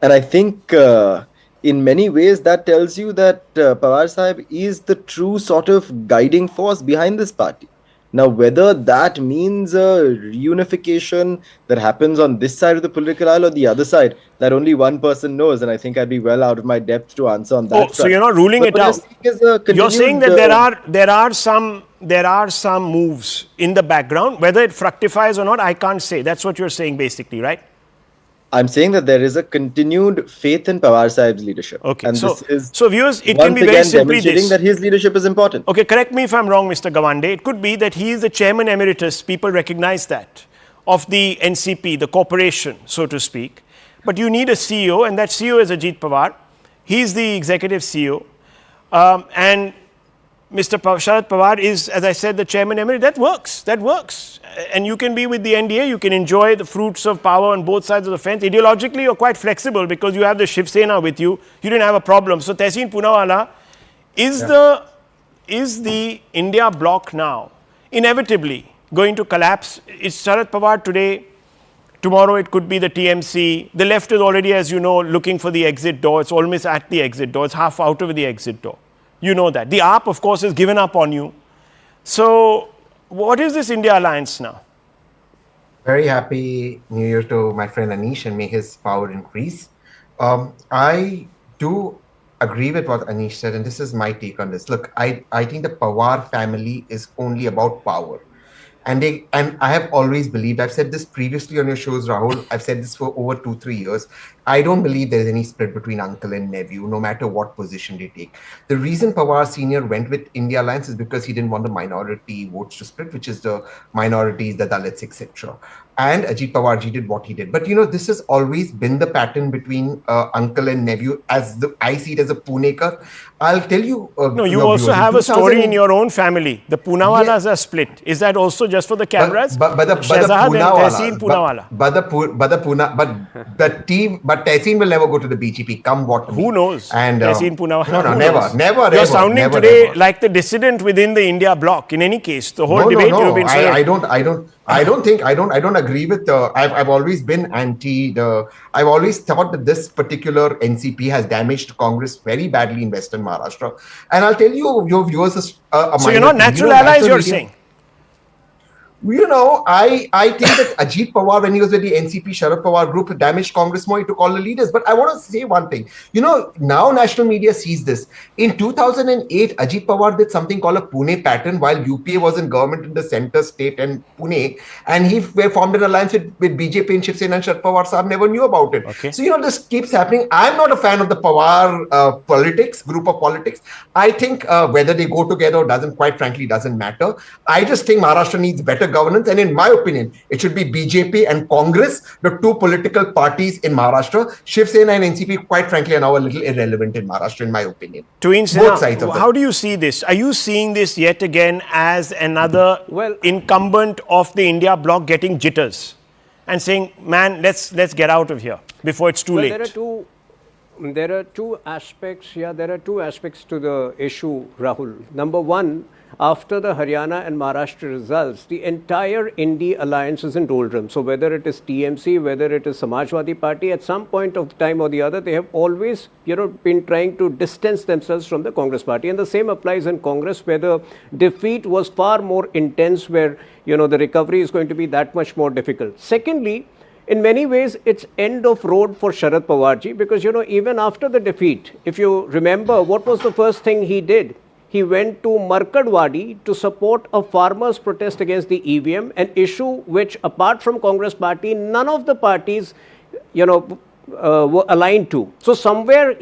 And I think in many ways that tells you that Pawar Sahib is the true sort of guiding force behind this party. Now, whether that means a reunification that happens on this side of the political aisle or the other side, that only one person knows, and I think I'd be well out of my depth to answer on that. Oh, so you're not ruling it out. You're saying that there are some moves in the background. Whether it fructifies or not, I can't say. That's what you're saying, basically, right? I'm saying that there is a continued faith in Pawar Sahib's leadership. Okay, and so viewers, it once can be very again simply demonstrating this. that his leadership is important. Okay, correct me if I'm wrong, Mr. Gawande. It could be that he is the chairman emeritus, people recognize that, of the NCP, the corporation, so to speak. But you need a CEO, and that CEO is Ajit Pawar. He's the executive CEO. And Mr. Sharad Pawar is, as I said, the chairman emeritus. That works. And you can be with the N.D.A., you can enjoy the fruits of power on both sides of the fence. Ideologically, you're quite flexible because you have the Shiv Sena with you. You didn't have a problem. So Tehseen Poonawalla, is the India bloc now inevitably going to collapse? Is Sharad Pawar today? Tomorrow it could be the TMC. The left is already, as you know, looking for the exit door. It's almost at the exit door. It's half out of the exit door. You know that. The AAP, of course, has given up on you. So what is this India alliance now? Very happy New Year to my friend Anish, and may his power increase. I do agree with what Anish said, and this is my take on this. Look, I think the Pawar family is only about power. And I have always believed, I've said this previously on your shows, Rahul, I've said this for over 2-3 years. I don't believe there's any split between uncle and nephew, no matter what position they take. The reason Pawar Senior went with India Alliance is because he didn't want the minority votes to split, which is the minorities, the Dalits, etc. And Ajit Pawarji did what he did. But this has always been the pattern between uncle and nephew, as I see it as a Punekar. I'll tell you. No, you also have a story in your own family. The Poonawallas are split. Is that also just for the cameras? But the Tehseen will never go to the BJP. Come what may. Who knows? And Tehseen Poonawalla. No, never. You're sounding today like the dissident within the India bloc. In any case, the whole debate you've been saying. I don't agree with. I've always been anti the. I've always thought that this particular NCP has damaged Congress very badly in Western Maharashtra. And I'll tell you, your viewers. So you're not natural allies, you're saying. I think that Ajit Pawar, when he was with the NCP Sharad Pawar group, damaged Congress more. He took all the leaders. But I want to say one thing. Now national media sees this. In 2008, Ajit Pawar did something called a Pune pattern while UPA was in government in the center state and Pune. And he formed an alliance with BJP and Shiv Sena, and Sharad Pawar Sahib never knew about it. Okay. So, this keeps happening. I'm not a fan of the Pawar group of politics. I think whether they go together doesn't matter. I just think Maharashtra needs better governance, and in my opinion, it should be BJP and Congress, the two political parties in Maharashtra. Shiv Sena and NCP, quite frankly, are now a little irrelevant in Maharashtra, in my opinion. Both sides of how do you see this? Are you seeing this yet again as another incumbent of the India bloc getting jitters and saying, man, let's get out of here before it's too late? there are two aspects. Yeah, there are two aspects to the issue, Rahul. Number one, after the Haryana and Maharashtra results, the entire N.D.A. alliance is in doldrums. So whether it is TMC, whether it is Samajwadi Party, at some point of time or the other, they have always, been trying to distance themselves from the Congress Party. And the same applies in Congress, where the defeat was far more intense, where, the recovery is going to be that much more difficult. Secondly, in many ways, it's end of road for Sharad Pawarji, because, even after the defeat, if you remember, what was the first thing he did? He went to Markadwadi to support a farmers' protest against the EVM, an issue which, apart from Congress Party, none of the parties, were aligned to. So somewhere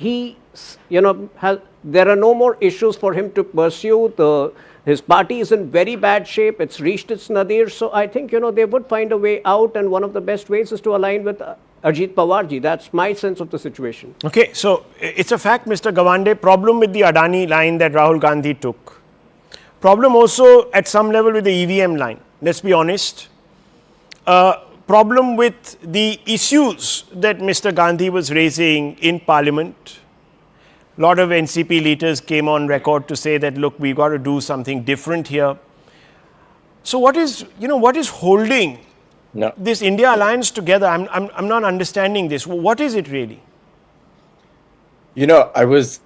there are no more issues for him to pursue. His party is in very bad shape. It's reached its nadir. So I think, they would find a way out. And one of the best ways is to align with Ajit Pawarji. That's my sense of the situation. Okay, so it's a fact, Mr. Gawande, problem with the Adani line that Rahul Gandhi took. Problem also at some level with the EVM line. Let's be honest. Problem with the issues that Mr. Gandhi was raising in Parliament. A lot of NCP leaders came on record to say that, look, we've got to do something different here. So what is holding this India alliance together? I'm not understanding this. What is it really? I was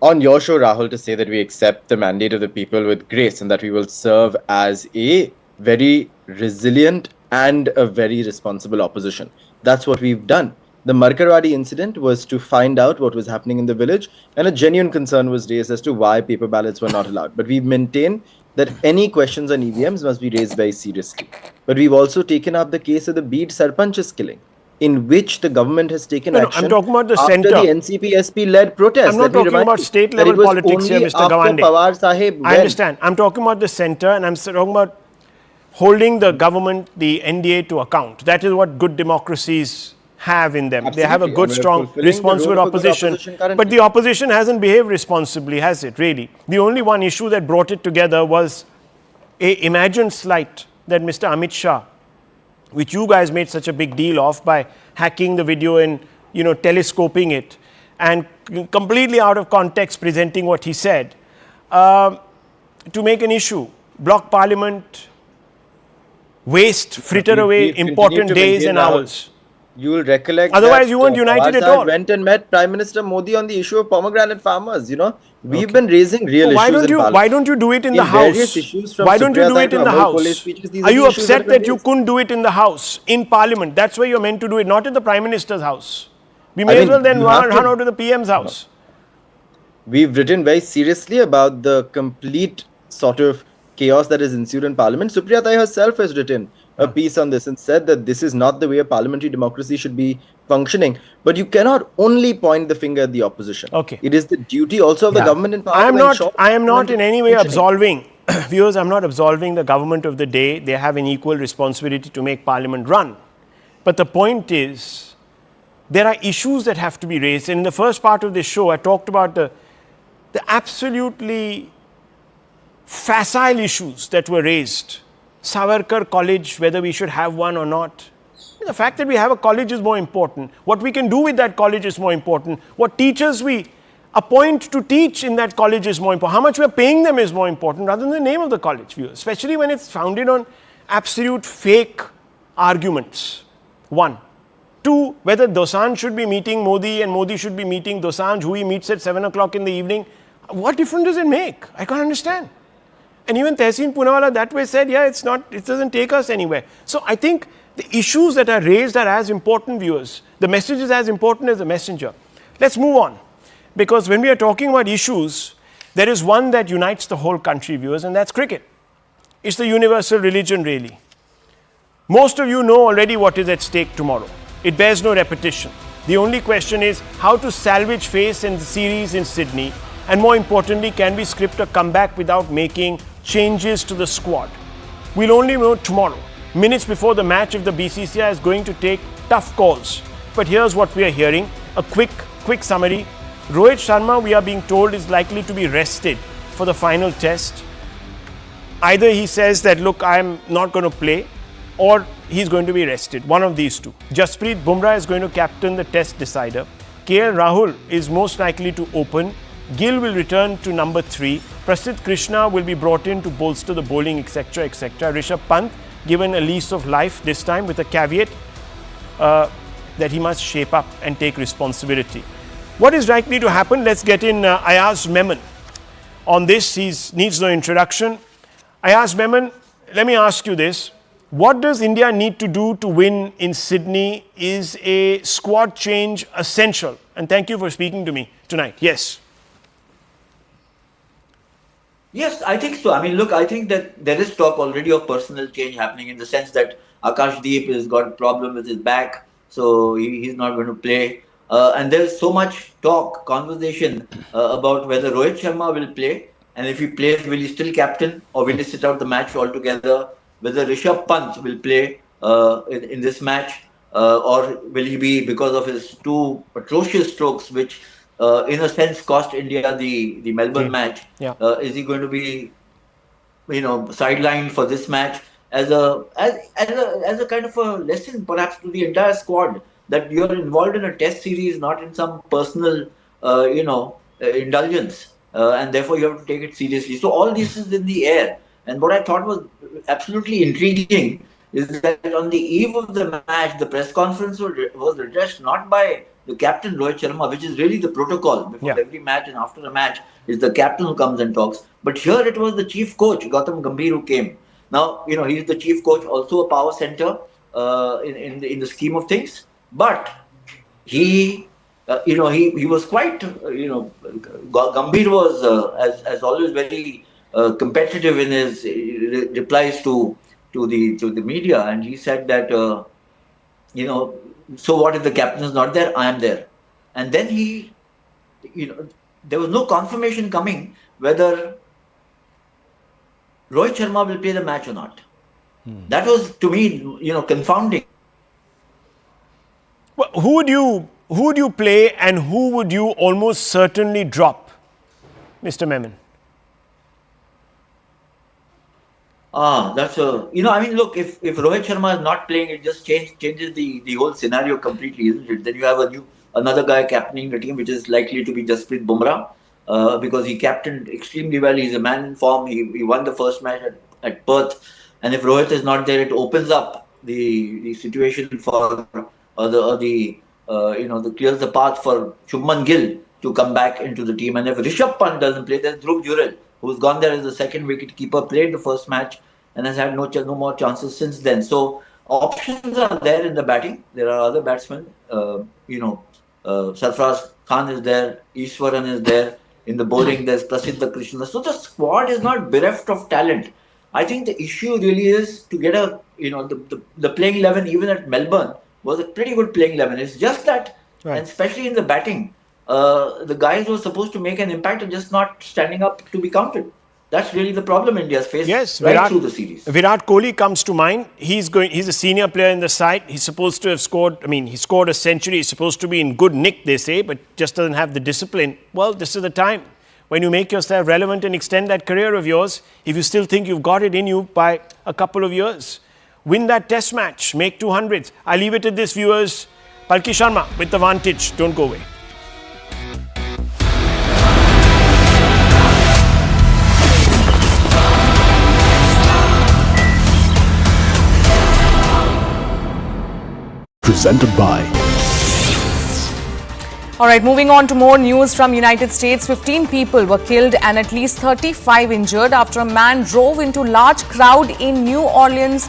on your show, Rahul, to say that we accept the mandate of the people with grace and that we will serve as a very resilient and a very responsible opposition. That's what we've done. The Markarwadi incident was to find out what was happening in the village, and a genuine concern was raised as to why paper ballots were not allowed. But we maintain that any questions on EVMs must be raised very seriously. But we've also taken up the case of the Beed Sarpanch's killing, in which the government has taken action I'm talking about the after centre. the NCP-SP-led protest. I'm not talking about state level politics here, Mr. Gawande. I understand. I'm talking about the centre, and I'm talking about holding the government, the N.D.A. to account. That is what good democracies have in them. Absolutely. They have a good, strong, responsible opposition. But the opposition hasn't behaved responsibly, has it, really? The only one issue that brought it together was a imagined slight that Mr. Amit Shah, which you guys made such a big deal of by hacking the video and, telescoping it and completely out of context presenting what he said, to make an issue, block parliament, waste, fritter away important days and hours. You will recollect. Otherwise, you weren't united at all. Went and met Prime Minister Modi on the issue of pomegranate farmers. We've been raising real issues. Why don't you do it in the House? Why don't you do it in the House? Are you upset that you couldn't do it in the House, in Parliament? That's where you're meant to do it, not in the Prime Minister's house. We may as well then run out to the PM's house. We've written very seriously about the complete sort of chaos that has ensued in Parliament. Supriya Tai herself has written a piece on this and said that this is not the way a parliamentary democracy should be functioning. But you cannot only point the finger at the opposition. Okay. It is the duty also of the government in Parliament. I am not in any way absolving, viewers, I'm not absolving the government of the day. They have an equal responsibility to make Parliament run. But the point is, there are issues that have to be raised. And in the first part of this show, I talked about the absolutely facile issues that were raised. Savarkar College, whether we should have one or not. The fact that we have a college is more important. What we can do with that college is more important. What teachers we appoint to teach in that college is more important. How much we're paying them is more important rather than the name of the college, viewers, especially when it's founded on absolute fake arguments. One. Two, whether Dosanjh should be meeting Modi and Modi should be meeting Dosanjh, who he meets at 7 o'clock in the evening. What difference does it make? I can't understand. And even Tehseen Poonawalla that way said, it doesn't take us anywhere. So I think the issues that are raised are as important, viewers. The message is as important as the messenger. Let's move on. Because when we are talking about issues, there is one that unites the whole country, viewers, and that's cricket. It's the universal religion, really. Most of you know already what is at stake tomorrow. It bears no repetition. The only question is how to salvage face in the series in Sydney, and more importantly, can we script a comeback without making changes to the squad? We'll only know tomorrow, minutes before the match, if the BCCI is going to take tough calls. But here's what we are hearing, a quick summary. Rohit Sharma, we are being told, is likely to be rested for the final test. Either he says that, look, I'm not going to play, or he's going to be rested, one of these two. Jasprit Bumrah is going to captain the test decider. KL Rahul is most likely to open. Gill will return to number 3. Prasidh Krishna will be brought in to bolster the bowling, etc., etc. Rishabh Pant given a lease of life this time with a caveat that he must shape up and take responsibility. What is likely to happen? Let's get in Ayaz Memon. On this, he needs no introduction. Ayaz Memon, let me ask you this. What does India need to do to win in Sydney? Is a squad change essential? And thank you for speaking to me tonight. Yes. Yes, I think so. I mean, look, I think that there is talk already of personal change happening in the sense that Akashdeep has got a problem with his back, so he's not going to play. And there's so much talk, conversation about whether Rohit Sharma will play, and if he plays, will he still captain or will he sit out the match altogether? Whether Rishabh Pant will play in this match or will he be, because of his 2 atrocious strokes, which in a sense cost India the Melbourne match. Yeah. Is he going to be, sidelined for this match as a kind of a lesson perhaps to the entire squad that you're involved in a test series, not in some personal, indulgence, and therefore you have to take it seriously. So all this is in the air. And what I thought was absolutely intriguing is that on the eve of the match, the press conference was addressed not by the captain Rohit Sharma, which is really the protocol before every match and after a match is the captain who comes and talks. But here it was the chief coach, Gautam Gambhir, who came. Now, he's the chief coach, also a power center in the scheme of things. But he was quite, Gambhir was, as always, very competitive in his replies to the media, and he said that so what if the captain is not there? I am there. And then there was no confirmation coming whether Rohit Sharma will play the match or not. That was, to me, confounding. Well, who would you play and who would you almost certainly drop, Mr. Memon? That's look, if Rohit Sharma is not playing, it just changes the whole scenario completely, isn't it? Then you have another guy captaining the team, which is likely to be Jasprit Bumrah, because he captained extremely well. He's a man in form. He won the first match at Perth, and if Rohit is not there, it opens up the situation for clears the path for Shubman Gill to come back into the team. And if Rishabh Pant doesn't play, there's Dhruv Jurel, who's gone there as the second wicket keeper, played the first match and has had no more chances since then. So options are there in the batting. There are other batsmen. Sarfraz Khan is there, Ishwaran is there. In the bowling, there's Prasidh Krishna. So the squad is not bereft of talent. I think the issue really is to get the playing 11 even at Melbourne was a pretty good playing 11. It's just that, and especially in the batting, the guys who were supposed to make an impact are just not standing up to be counted. That's really the problem India's faced through the series. Virat Kohli comes to mind. He's a senior player in the side. He's supposed to have scored, he scored a century. He's supposed to be in good nick, they say, but just doesn't have the discipline. Well, this is the time when you make yourself relevant and extend that career of yours. If you still think you've got it in you by a couple of years, win that test match, make 200s. I leave it to this, viewers. Palki Sharma with the Vantage. Don't go away. Presented by. All right, moving on to more news from United States. 15 people were killed and at least 35 injured after a man drove into large crowd in New Orleans,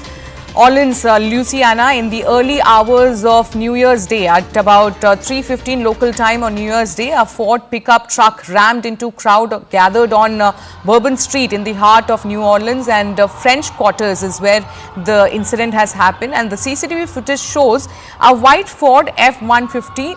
Louisiana in the early hours of New Year's Day. At about 3:15 local time on New Year's Day, a Ford pickup truck rammed into crowd gathered on Bourbon Street in the heart of New Orleans, and French Quarters is where the incident has happened. And the CCTV footage shows a white Ford F-150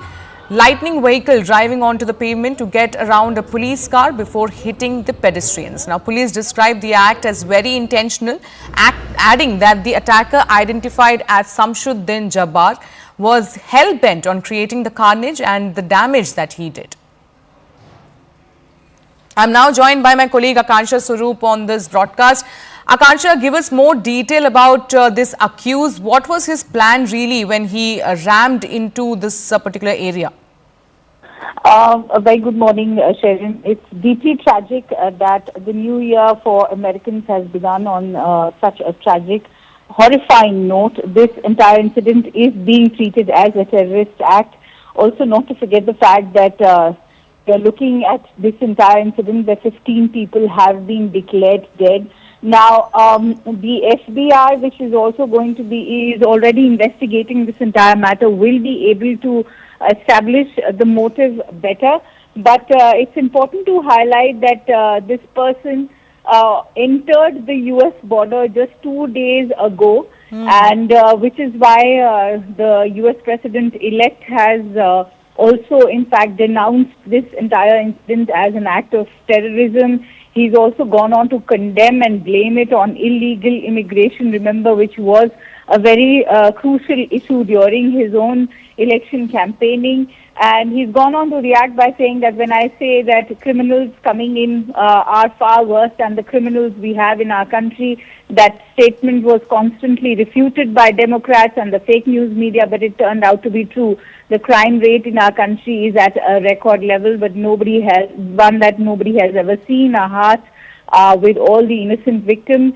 Lightning vehicle driving onto the pavement to get around a police car before hitting the pedestrians. Now, police described the act as very intentional, adding that the attacker, identified as Samshuddin Jabbar, was hell-bent on creating the carnage and the damage that he did. I'm now joined by my colleague Akansha Swaroop on this broadcast. Akansha, give us more detail about this accused. What was his plan really when he rammed into this particular area? A very good morning, Sharon. It's deeply tragic that the new year for Americans has begun on such a tragic, horrifying note. This entire incident is being treated as a terrorist act. Also, not to forget the fact that we're looking at this entire incident where 15 people have been declared dead. Now, the FBI, which is also is already investigating this entire matter, will be able to establish the motive better. But it's important to highlight that this person entered the U.S. border just 2 days ago, and which is why the U.S. President-elect has also, in fact, denounced this entire incident as an act of terrorism. He's also gone on to condemn and blame it on illegal immigration, remember, which was a very crucial issue during his own election campaigning. And he's gone on to react by saying that when I say that criminals coming in are far worse than the criminals we have in our country, that statement was constantly refuted by Democrats and the fake news media, but it turned out to be true. The crime rate in our country is at a record level, but nobody has ever seen. Our hearts with all the innocent victims.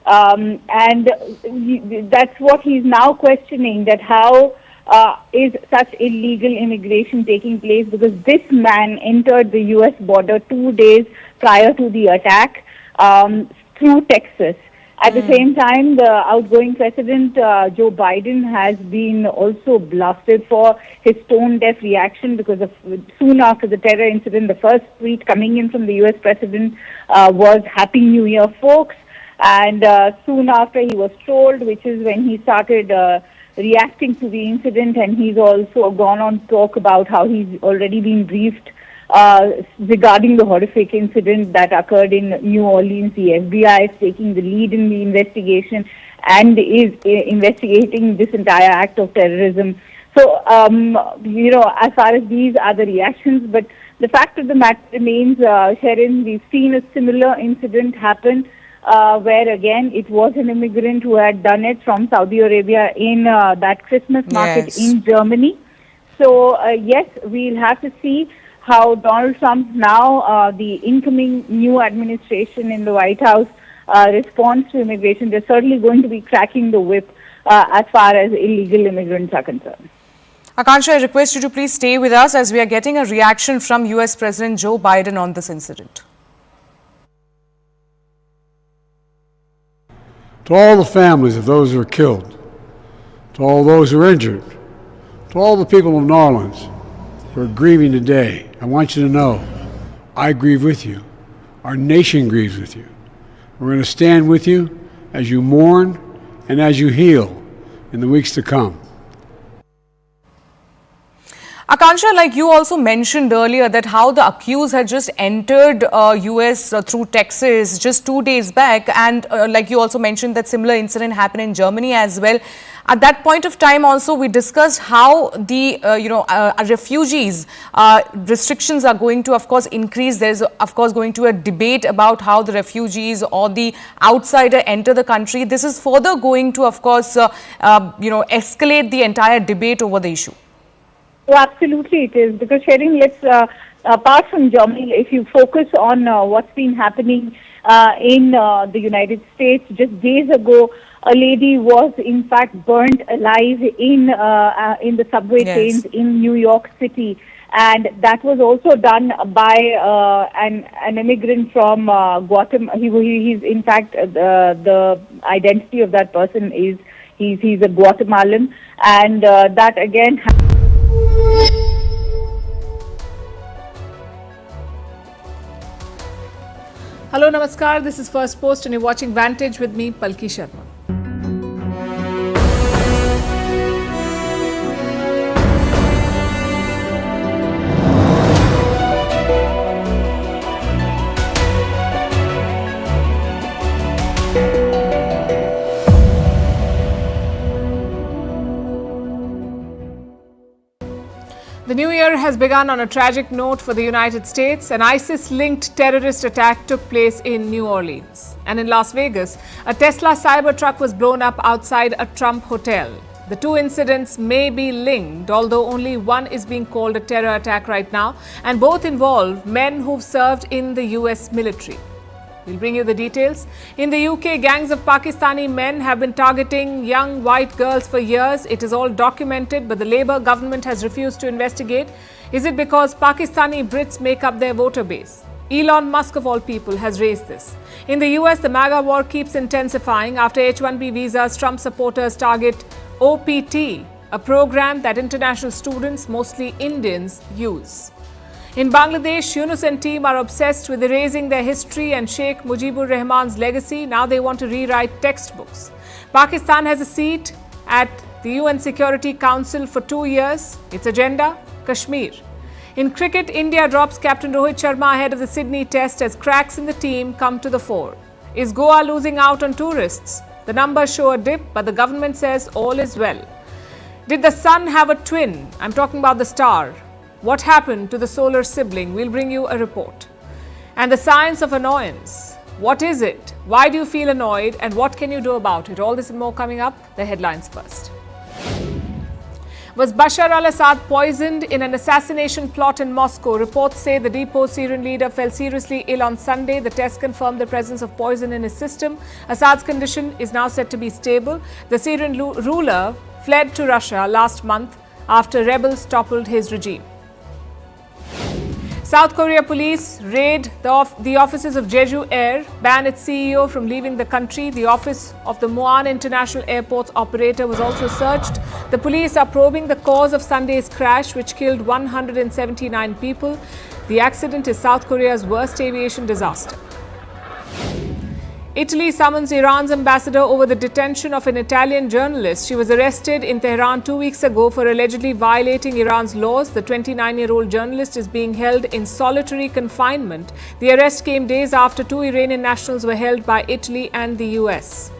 And that's what he's now questioning, that how is such illegal immigration taking place, because this man entered the U.S. border 2 days prior to the attack through Texas. At the same time, the outgoing President, Joe Biden, has been also blasted for his tone-deaf reaction because soon after the terror incident, the first tweet coming in from the U.S. President was Happy New Year, folks. And soon after, he was trolled, which is when he started reacting to the incident, and he's also gone on to talk about how he's already been briefed regarding the horrific incident that occurred in New Orleans. The FBI is taking the lead in the investigation and is investigating this entire act of terrorism. So, as far as these are the reactions, but the fact of the matter remains, Sharon, we've seen a similar incident happen where again it was an immigrant who had done it from Saudi Arabia in that Christmas market in Germany. So, yes, we'll have to see how Donald Trump now, the incoming new administration in the White House, responds to immigration. They're certainly going to be cracking the whip as far as illegal immigrants are concerned. Akansha, I request you to please stay with us as we are getting a reaction from US President Joe Biden on this incident. To all the families of those who were killed, to all those who were injured, to all the people of New Orleans who are grieving today, I want you to know, I grieve with you. Our nation grieves with you. We're going to stand with you as you mourn and as you heal in the weeks to come. Akansha, like you also mentioned earlier, that how the accused had just entered US through Texas just 2 days back, and like you also mentioned that similar incident happened in Germany as well. At that point of time also we discussed how the refugees restrictions are going to of course increase. There's of course going to be a debate about how the refugees or the outsider enter the country. This is further going to of course escalate the entire debate over the issue. Oh, absolutely it is, because Sharon, let's apart from Germany, if you focus on what's been happening in the United States, just days ago a lady was in fact burnt alive in the subway trains in New York City, and that was also done by an immigrant from Guatemala. He's in fact the identity of that person is he's a Guatemalan, and that again. Hello, Namaskar. This is First Post and you're watching Vantage with me, Palki Sharma. The new year has begun on a tragic note for the United States. An ISIS-linked terrorist attack took place in New Orleans. And in Las Vegas, a Tesla Cybertruck was blown up outside a Trump hotel. The two incidents may be linked, although only one is being called a terror attack right now, and both involve men who've served in the US military. We'll bring you the details. In the UK, gangs of Pakistani men have been targeting young white girls for years. It is all documented, but the Labour government has refused to investigate. Is it because Pakistani Brits make up their voter base? Elon Musk, of all people, has raised this. In the US, the MAGA war keeps intensifying after H-1B visas. Trump supporters target OPT, a program that international students, mostly Indians, use. In Bangladesh, Yunus and team are obsessed with erasing their history and Sheikh Mujibur Rahman's legacy. Now they want to rewrite textbooks. Pakistan has a seat at the UN Security Council for 2 years. Its agenda, Kashmir. In cricket, India drops captain Rohit Sharma ahead of the Sydney Test as cracks in the team come to the fore. Is Goa losing out on tourists? The numbers show a dip, but the government says all is well. Did the sun have a twin? I'm talking about the star. What happened to the solar sibling? We'll bring you a report. And the science of annoyance. What is it? Why do you feel annoyed? And what can you do about it? All this and more coming up. The headlines first. Was Bashar al-Assad poisoned in an assassination plot in Moscow? Reports say the deposed Syrian leader fell seriously ill on Sunday. The test confirmed the presence of poison in his system. Assad's condition is now said to be stable. The Syrian ruler fled to Russia last month after rebels toppled his regime. South Korea police raid the offices of Jeju Air, ban its CEO from leaving the country. The office of the Muan International Airport's operator was also searched. The police are probing the cause of Sunday's crash, which killed 179 people. The accident is South Korea's worst aviation disaster. Italy summons Iran's ambassador over the detention of an Italian journalist. She was arrested in Tehran 2 weeks ago for allegedly violating Iran's laws. The 29-year-old journalist is being held in solitary confinement. The arrest came days after 2 Iranian nationals were held by Italy and the US.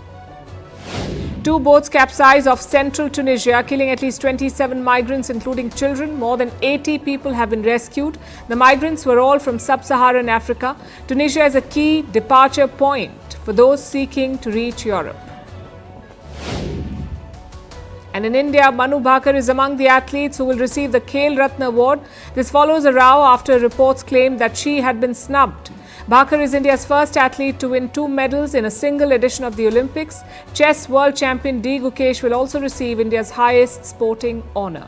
2 boats capsized off central Tunisia, killing at least 27 migrants, including children. More than 80 people have been rescued. The migrants were all from sub-Saharan Africa. Tunisia is a key departure point for those seeking to reach Europe. And in India, Manu Bhaker is among the athletes who will receive the Khel Ratna award. This follows a row after reports claimed that she had been snubbed. Bhaker is India's first athlete to win 2 medals in a single edition of the Olympics. Chess world champion D. Gukesh will also receive India's highest sporting honour.